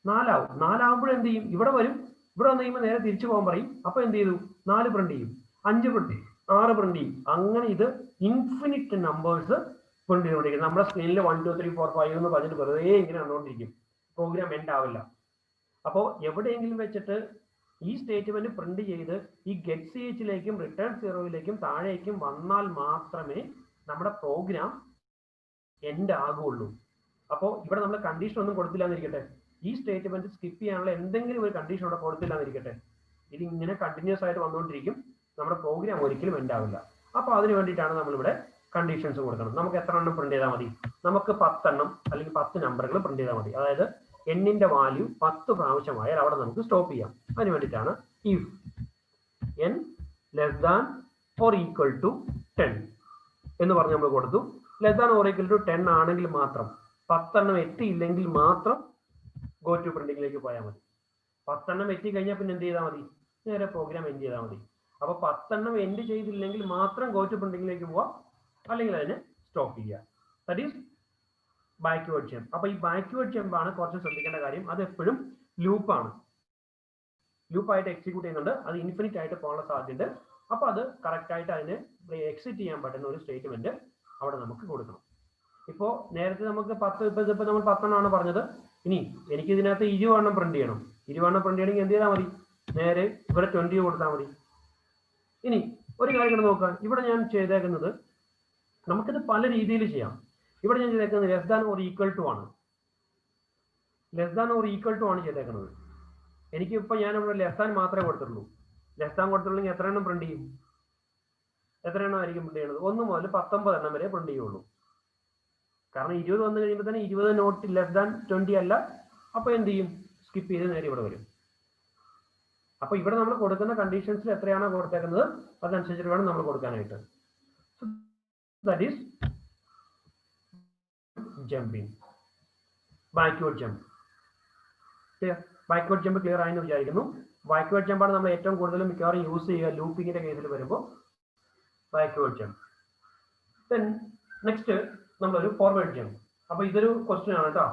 4 ആവും. 4 ആവുമ്പോഴും എന്ത് ചെയ്യും? ഇവിടെ വരും. ഇവിടെ വന്നു കഴിയുമ്പോൾ നേരെ തിരിച്ചു പോകാൻ പറയും. അപ്പൊ എന്ത് ചെയ്തു? 4 പ്രിന്റ് ചെയ്യും, 5 പ്രിന്റ് ചെയ്യും, 6 പ്രിന്റ് ചെയ്യും. അങ്ങനെ ഇത് ഇൻഫിനിറ്റ് നമ്പേഴ്സ് പ്രിന്റ് ചെയ്തുകൊണ്ടിരിക്കും. നമ്മുടെ സ്ക്രീനിൽ 1 2 3 4 5 എന്ന് പറഞ്ഞിട്ട് വെറുതെ ഇങ്ങനെ കണ്ടുകൊണ്ടിരിക്കും. പ്രോഗ്രാം എൻഡ് ആവില്ല. അപ്പോൾ എവിടെയെങ്കിലും വെച്ചിട്ട് ഈ സ്റ്റേറ്റ്മെന്റ് പ്രിന്റ് ചെയ്ത് ഈ ഗെറ്റ് CHലേക്കും റിട്ടേൺ 0യിലേക്കും താഴേക്കും വന്നാൽ മാത്രമേ നമ്മുടെ പ്രോഗ്രാം എൻഡ് ആകുള്ളൂ. അപ്പോൾ ഇവിടെ നമ്മൾ കണ്ടീഷൻ ഒന്നും കൊടുത്തില്ല എന്നിരിക്കട്ടെ. ഈ സ്റ്റേറ്റ്മെന്റ് സ്കിപ്പ് ചെയ്യാനുള്ള എന്തെങ്കിലും ഒരു കണ്ടീഷൻ ഇവിടെ കൊടുത്തില്ല എന്നിരിക്കട്ടെ. ഇത് ഇങ്ങനെ കണ്ടിന്യൂസ് ആയിട്ട് വന്നുകൊണ്ടിരിക്കും. നമ്മുടെ പ്രോഗ്രാം ഒരിക്കലും എൻഡ് ആവില്ല. അപ്പോൾ അതിന് വേണ്ടിയിട്ടാണ് നമ്മളിവിടെ കണ്ടീഷൻസ് കൊടുക്കണം. നമുക്ക് എത്ര എണ്ണം പ്രിന്റ് ചെയ്താൽ മതി? നമുക്ക് 10 എണ്ണം അല്ലെങ്കിൽ 10 നമ്പറുകൾ പ്രിന്റ് ചെയ്താൽ മതി. അതായത് എന്നിന്റെ വാല്യൂ 10 പ്രാവശ്യമായാൽ അവിടെ നമുക്ക് സ്റ്റോപ്പ് ചെയ്യാം. അതിന് വേണ്ടിയിട്ടാണ് ഇഫ് n ≤ 10 എന്ന് പറഞ്ഞ് നമ്മൾ കൊടുത്തു. ≤ 10 ആണെങ്കിൽ മാത്രം, 10 എണ്ണം എത്തിയില്ലെങ്കിൽ മാത്രം ഗോ ടു പ്രിന്റിംഗിലേക്ക് പോയാൽ മതി. 10 എണ്ണം എത്തി കഴിഞ്ഞാൽ പിന്നെ എന്ത് ചെയ്താൽ മതി? നേരെ പ്രോഗ്രാം എൻഡ് ചെയ്താൽ മതി. അപ്പൊ 10 എണ്ണം എൻഡ് ചെയ്തില്ലെങ്കിൽ മാത്രം ഗോ ടു പ്രിന്റിംഗിലേക്ക് പോവാം, അല്ലെങ്കിൽ അതിനെ സ്റ്റോപ്പ് ചെയ്യുക. That is backward jump. അപ്പൊ ഈ ബാക്ക്വേർഡ് ജമ്പ് ആണ് കുറച്ച് ശ്രദ്ധിക്കേണ്ട കാര്യം. അത് എപ്പോഴും ലൂപ്പാണ്. ലൂപ്പായിട്ട് എക്സിക്യൂട്ട് ചെയ്യുന്നുണ്ട്. അത് ഇൻഫിനിറ്റ് ആയിട്ട് പോകാനുള്ള സാധ്യതയുണ്ട്. അപ്പൊ അത് കറക്റ്റ് ആയിട്ട് അതിനെ എക്സിറ്റ് ചെയ്യാൻ പറ്റുന്ന ഒരു സ്റ്റേറ്റ്മെന്റ് അവിടെ നമുക്ക് കൊടുക്കണം. ഇപ്പോ നേരത്തെ നമുക്ക് 10 ഇപ്പൊ നമ്മൾ 10 എണ്ണമാണ് പറഞ്ഞത്. ഇനി എനിക്ക് ഇതിനകത്ത് 20 എണ്ണം പ്രിന്റ് ചെയ്യണം. 20 എണ്ണം പ്രിന്റ് ചെയ്യണമെങ്കിൽ എന്ത് ചെയ്താൽ മതി? നേരെ ഇവിടെ 20 കൊടുത്താൽ മതി. ഇനി ഒരു കാര്യം നോക്കാം. ഇവിടെ ഞാൻ ചെയ്തേക്കുന്നത് നമുക്കിത് പല രീതിയിൽ ചെയ്യാം. ഇവിടെ ഞാൻ ചെയ്തേക്കുന്നത് less than or equal to ആണ്. Less than or equal to ആണ് ചെയ്തേക്കുന്നത്. എനിക്കിപ്പോൾ ഞാനിവിടെ ലെസ് ദാൻ മാത്രമേ കൊടുത്തിട്ടുള്ളൂ. ലെസ് ദാൻ കൊടുത്തിട്ടുണ്ടെങ്കിൽ എത്ര എണ്ണം പ്രിന്റ് ചെയ്യും? എത്ര എണ്ണം ആയിരിക്കും പ്രിന്റ് ചെയ്യുന്നത്? 1 മുതൽ 19 എണ്ണം വരെ പ്രിന്റ് ചെയ്യുള്ളൂ. കാരണം 20 വന്നു കഴിയുമ്പോൾ തന്നെ 20 നോട്ട് ലെസ് ദാൻ 20 അല്ല. അപ്പോൾ എന്ത് ചെയ്യും? സ്കിപ്പ് ചെയ്ത് നേരെ ഇവിടെ വരും. അപ്പോൾ ഇവിടെ നമ്മൾ കൊടുക്കുന്ന കണ്ടീഷൻസിൽ എത്രയാണോ കൊടുത്തേക്കുന്നത് അതനുസരിച്ചിട്ട് വേണം നമ്മൾ കൊടുക്കാനായിട്ട്. That is jumping, backward jump. Clear? Backward jump clear ആയെന്ന് വിചാരിക്കുന്നു. ബാക്ക്വേർഡ് ജമ്പാണ് നമ്മൾ ഏറ്റവും കൂടുതൽ മിക്കവാറും യൂസ് ചെയ്യുക ലൂപ്പിങ്ങിന്റെ കേസിൽ വരുമ്പോൾ. Backward jump. ദെൻ നെക്സ്റ്റ് നമ്മളൊരു ഫോർവേഡ് ജമ്പ്. അപ്പോൾ ഇതൊരു ക്വസ്റ്റ്യൻ ആണ് കേട്ടോ.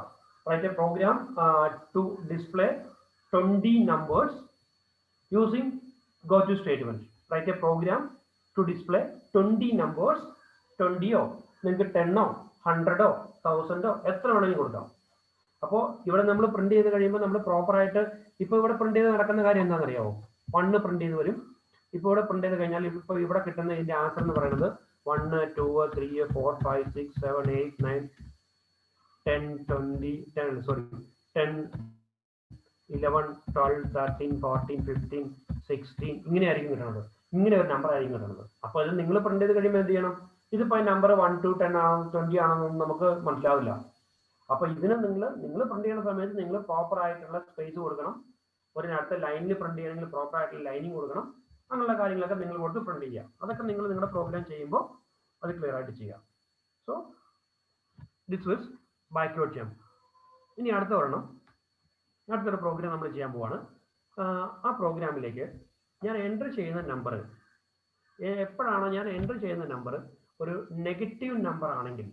Write a program to display 20 numbers using goto statement. Write a program to display 20 numbers. 20 നിങ്ങൾക്ക് 10 100 1000 എത്ര വേണമെങ്കിലും കൊടുക്കാം. അപ്പോൾ ഇവിടെ നമ്മൾ പ്രിന്റ് ചെയ്ത് കഴിയുമ്പോൾ നമ്മൾ പ്രോപ്പർ ആയിട്ട് ഇപ്പോൾ ഇവിടെ പ്രിന്റ് ചെയ്ത് നടക്കുന്ന കാര്യം എന്താണെന്ന് അറിയാമോ? 1 പ്രിന്റ് ചെയ്ത് വരും. ഇപ്പോൾ ഇവിടെ പ്രിന്റ് ചെയ്ത് കഴിഞ്ഞാൽ ഇപ്പോൾ ഇവിടെ കിട്ടുന്ന ഇതിന്റെ ആൻസർ എന്ന് പറയുന്നത് 1 2 3 4 5 6 7 8 9 10 20 10 sorry 10 11 12 13 14 15 16 ഇങ്ങനെയായിരിക്കും കിട്ടുന്നത്. ഇങ്ങനെ ഒരു നമ്പർ ആയിരിക്കും കിട്ടുന്നത്. അപ്പോൾ ഇത് നിങ്ങൾ പ്രിന്റ് ചെയ്ത് കഴിയുമ്പോൾ എന്ത് ചെയ്യണം? ഇതിപ്പോൾ നമ്പർ 1 to 10 ആണോ 20 ആണെന്നൊന്നും നമുക്ക് മനസ്സിലാവില്ല. അപ്പോൾ ഇതിന് നിങ്ങൾ പ്രിന്റ് ചെയ്യുന്ന സമയത്ത് നിങ്ങൾ പ്രോപ്പർ ആയിട്ടുള്ള സ്പേസ് കൊടുക്കണം. അടുത്ത ലൈനിൽ പ്രിന്റ് ചെയ്യണമെങ്കിൽ പ്രോപ്പർ ആയിട്ടുള്ള ലൈനിങ് കൊടുക്കണം. അങ്ങനെയുള്ള കാര്യങ്ങളൊക്കെ നിങ്ങൾ കൊടുത്ത് പ്രിന്റ് ചെയ്യാം. അതൊക്കെ നിങ്ങൾ നിങ്ങളുടെ പ്രോഗ്രാം ചെയ്യുമ്പോൾ അത് ക്ലിയർ ആയിട്ട് ചെയ്യാം. So this was backward jump. ഇനി അടുത്തൊരു പ്രോഗ്രാം നമ്മൾ ചെയ്യാൻ പോവാണ്. ആ പ്രോഗ്രാമിലേക്ക് ഞാൻ എൻ്റർ ചെയ്യുന്ന നമ്പർ എപ്പോഴാണോ ഞാൻ എൻ്റർ ചെയ്യുന്ന നമ്പർ ഒരു നെഗറ്റീവ് നമ്പർ ആണെങ്കിൽ,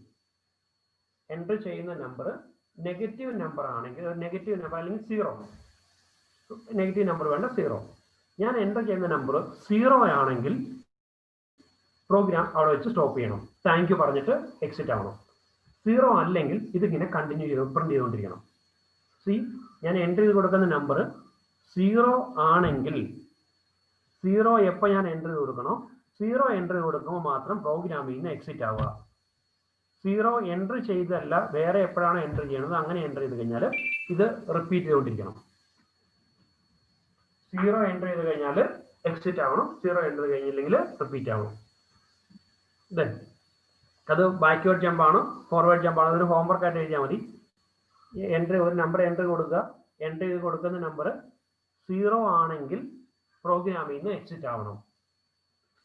എൻ്റർ ചെയ്യുന്ന നമ്പർ നെഗറ്റീവ് നമ്പർ ആണെങ്കിൽ, നെഗറ്റീവ് നമ്പർ അല്ലെങ്കിൽ 0, നെഗറ്റീവ് നമ്പർ വേണ്ട 0, ഞാൻ എൻ്റർ ചെയ്യുന്ന നമ്പർ 0 ആണെങ്കിൽ പ്രോഗ്രാം അവിടെ വെച്ച് സ്റ്റോപ്പ് ചെയ്യണം. താങ്ക് യു പറഞ്ഞിട്ട് എക്സിറ്റ് ആവണം. 0 അല്ലെങ്കിൽ ഇതിങ്ങനെ കണ്ടിന്യൂ ചെയ്ത് പ്രിന്റ് ചെയ്തുകൊണ്ടിരിക്കണം. ഞാൻ എൻ്റർ ചെയ്ത് കൊടുക്കുന്ന നമ്പർ 0 ആണെങ്കിൽ 0 എപ്പോൾ ഞാൻ എൻ്റർ ചെയ്ത് കൊടുക്കണോ 0 എൻ്റർ ചെയ്ത് കൊടുക്കുമ്പോൾ മാത്രം പ്രോഗ്രാമിൽ നിന്ന് എക്സിറ്റ് ആവുക. 0 എൻ്റർ ചെയ്തല്ല വേറെ എപ്പോഴാണ് എൻ്റർ ചെയ്യണത് അങ്ങനെ എൻ്റർ ചെയ്ത് കഴിഞ്ഞാൽ ഇത് റിപ്പീറ്റ് ചെയ്തുകൊണ്ടിരിക്കണം. 0 എൻ്റർ ചെയ്ത് കഴിഞ്ഞാൽ എക്സിറ്റ് ആവണം. 0 എൻ്റർ കഴിഞ്ഞില്ലെങ്കിൽ റിപ്പീറ്റ് ആവണം. ദെൻ അത് ബാക്ക്വേർഡ് ജമ്പ് ആണ്, ഫോർവേഡ് ജമ്പ് ആണ്. അതൊരു ഹോംവർക്ക് ആയിട്ട് എഴുതിയാൽ മതി. ഒരു നമ്പർ എൻ്റർ കൊടുക്കുക. എൻ്റർ ചെയ്ത് കൊടുക്കുന്ന നമ്പർ 0 ആണെങ്കിൽ പ്രോഗ്രാമിൽ നിന്ന് എക്സിറ്റ് ആവണം.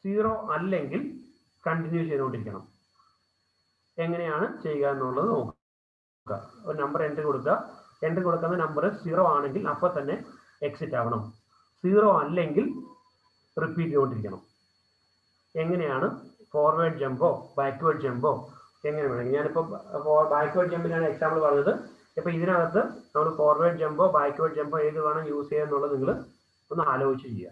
0 അല്ലെങ്കിൽ കണ്ടിന്യൂ ചെയ്തുകൊണ്ടിരിക്കണം. എങ്ങനെയാണ് ചെയ്യുക എന്നുള്ളത് നോക്കുക. ഒരു നമ്പർ എൻ്റർ കൊടുക്കുക. എൻ്റർ കൊടുക്കുന്ന നമ്പർ 0 ആണെങ്കിൽ അപ്പോൾ തന്നെ എക്സിറ്റ് ആവണം. 0 അല്ലെങ്കിൽ റിപ്പീറ്റ് ചെയ്തുകൊണ്ടിരിക്കണം. എങ്ങനെയാണ് ഫോർവേഡ് ജമ്പോ ബാക്ക്വേർഡ് ജമ്പോ എങ്ങനെ വേണമെങ്കിൽ, ഞാനിപ്പോൾ ബാക്ക്വേർഡ് ജമ്പിനാണ് എക്സാമ്പിൾ പറഞ്ഞത്. ഇപ്പൊ ഇതിനകത്ത് നമ്മൾ ഫോർവേഡ് ജമ്പോ ബാക്ക്വേർഡ് ജമ്പോ ഏത് വേണം യൂസ് ചെയ്യുക എന്നുള്ളത് നിങ്ങൾ ഒന്ന് ആലോചിച്ച് ചെയ്യുക.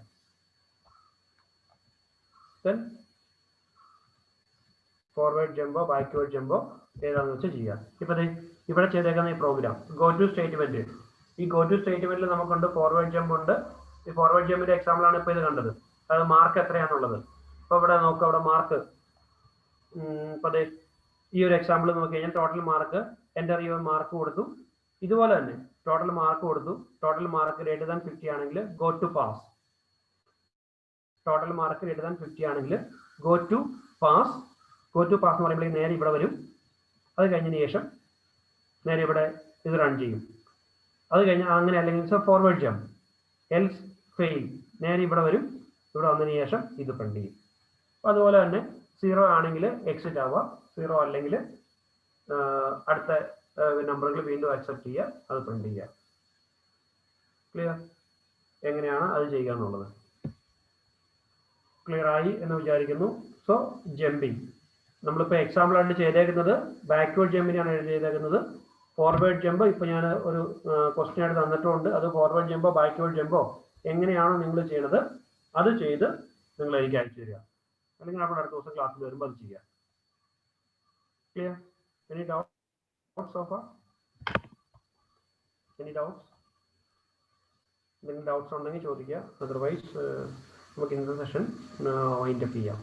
ഫോർവേഡ് ജമ്പോ ബാക്ക്വേർഡ് ജമ്പോ ഏതാണെന്ന് വെച്ചാൽ ചെയ്യുക. ഇപ്പൊ ഇവിടെ ചെയ്തേക്കുന്ന ഈ പ്രോഗ്രാം ഗോ ടു സ്റ്റേറ്റ്മെന്റ്, ഈ ഗോ ടു സ്റ്റേറ്റ്മെന്റിൽ നമുക്കുണ്ട് ഫോർവേഡ് ജമ്പ് ഉണ്ട്. ഈ ഫോർവേഡ് ജമ്പിന്റെ എക്സാമ്പിൾ ആണ് ഇപ്പൊ ഇത് കണ്ടത്. അത് മാർക്ക് എത്രയാണുള്ളത് ഇപ്പൊ ഇവിടെ നോക്കുക. അവിടെ മാർക്ക് ഇപ്പൊ ഈ ഒരു എക്സാമ്പിൾ നോക്കി കഴിഞ്ഞാൽ ടോട്ടൽ മാർക്ക് എൻ്റർ ചെയ്യുക മാർക്ക് കൊടുത്തു. ഇതുപോലെ തന്നെ ടോട്ടൽ മാർക്ക് കൊടുത്തു. ടോട്ടൽ മാർക്ക് ഗ്രേറ്റർ ദാൻ 50 ആണെങ്കിൽ go to pass. Total mark greater than 50 ആണെങ്കിൽ go to pass. Go to pass എന്ന് പറയുമ്പോൾ നേരെ ഇവിടെ വരും. അത് കഴിഞ്ഞതിന് ശേഷം നേരെ ഇവിടെ ഇത് റൺ ചെയ്യും. അത് കഴിഞ്ഞാൽ അങ്ങനെ അല്ലെങ്കിൽ ഫോർവേഡ് ജമ്പ് എൽസ് ഫെയിൽ നേരെ ഇവിടെ വരും. ഇവിടെ വന്നതിന് ശേഷം ഇത് പ്രിന്റ് ചെയ്യും. അപ്പോൾ അതുപോലെ തന്നെ 0 ആണെങ്കിൽ എക്സിറ്റ് ആവുക. 0 അല്ലെങ്കിൽ അടുത്ത നമ്പറുകൾ വീണ്ടും അക്സെപ്റ്റ് ചെയ്യുക, അത് പ്രിന്റ് ചെയ്യുക. ക്ലിയർ? എങ്ങനെയാണ് അത് ചെയ്യുക എന്നുള്ളത് ക്ലിയർ ആയി എന്ന് വിചാരിക്കുന്നു. സോ ജമ്പിങ് നമ്മളിപ്പോൾ എക്സാമ്പിൾ ആയിട്ട് ചെയ്തേക്കുന്നത് ബാക്ക്വേർഡ് ജമ്പിനാണ് ചെയ്തേക്കുന്നത്. ഫോർവേഡ് ജമ്പ് ഇപ്പോൾ ഞാൻ ഒരു ക്വസ്റ്റ്യൻ ആയിട്ട് തന്നിട്ടുണ്ട്. അത് ഫോർവേഡ് ജമ്പോ ബാക്ക്വേർഡ് ജമ്പോ എങ്ങനെയാണോ നിങ്ങൾ ചെയ്യണത് അത് ചെയ്ത് നിങ്ങൾ എനിക്ക് അയച്ചു തരിക. അല്ലെങ്കിൽ നമ്മൾ അടുത്ത ദിവസം ക്ലാസ്സിൽ വരുമ്പോൾ അത് ചെയ്യാം. Clear? Any doubts so far? Any doubts? എന്തെങ്കിലും ഡൗട്ട്സ് ഉണ്ടെങ്കിൽ ചോദിക്കുക. അതർവൈസ് നമുക്ക് ഇന്നത്തെ സെഷൻ വൈൻഡ് അപ്പ് ചെയ്യാം.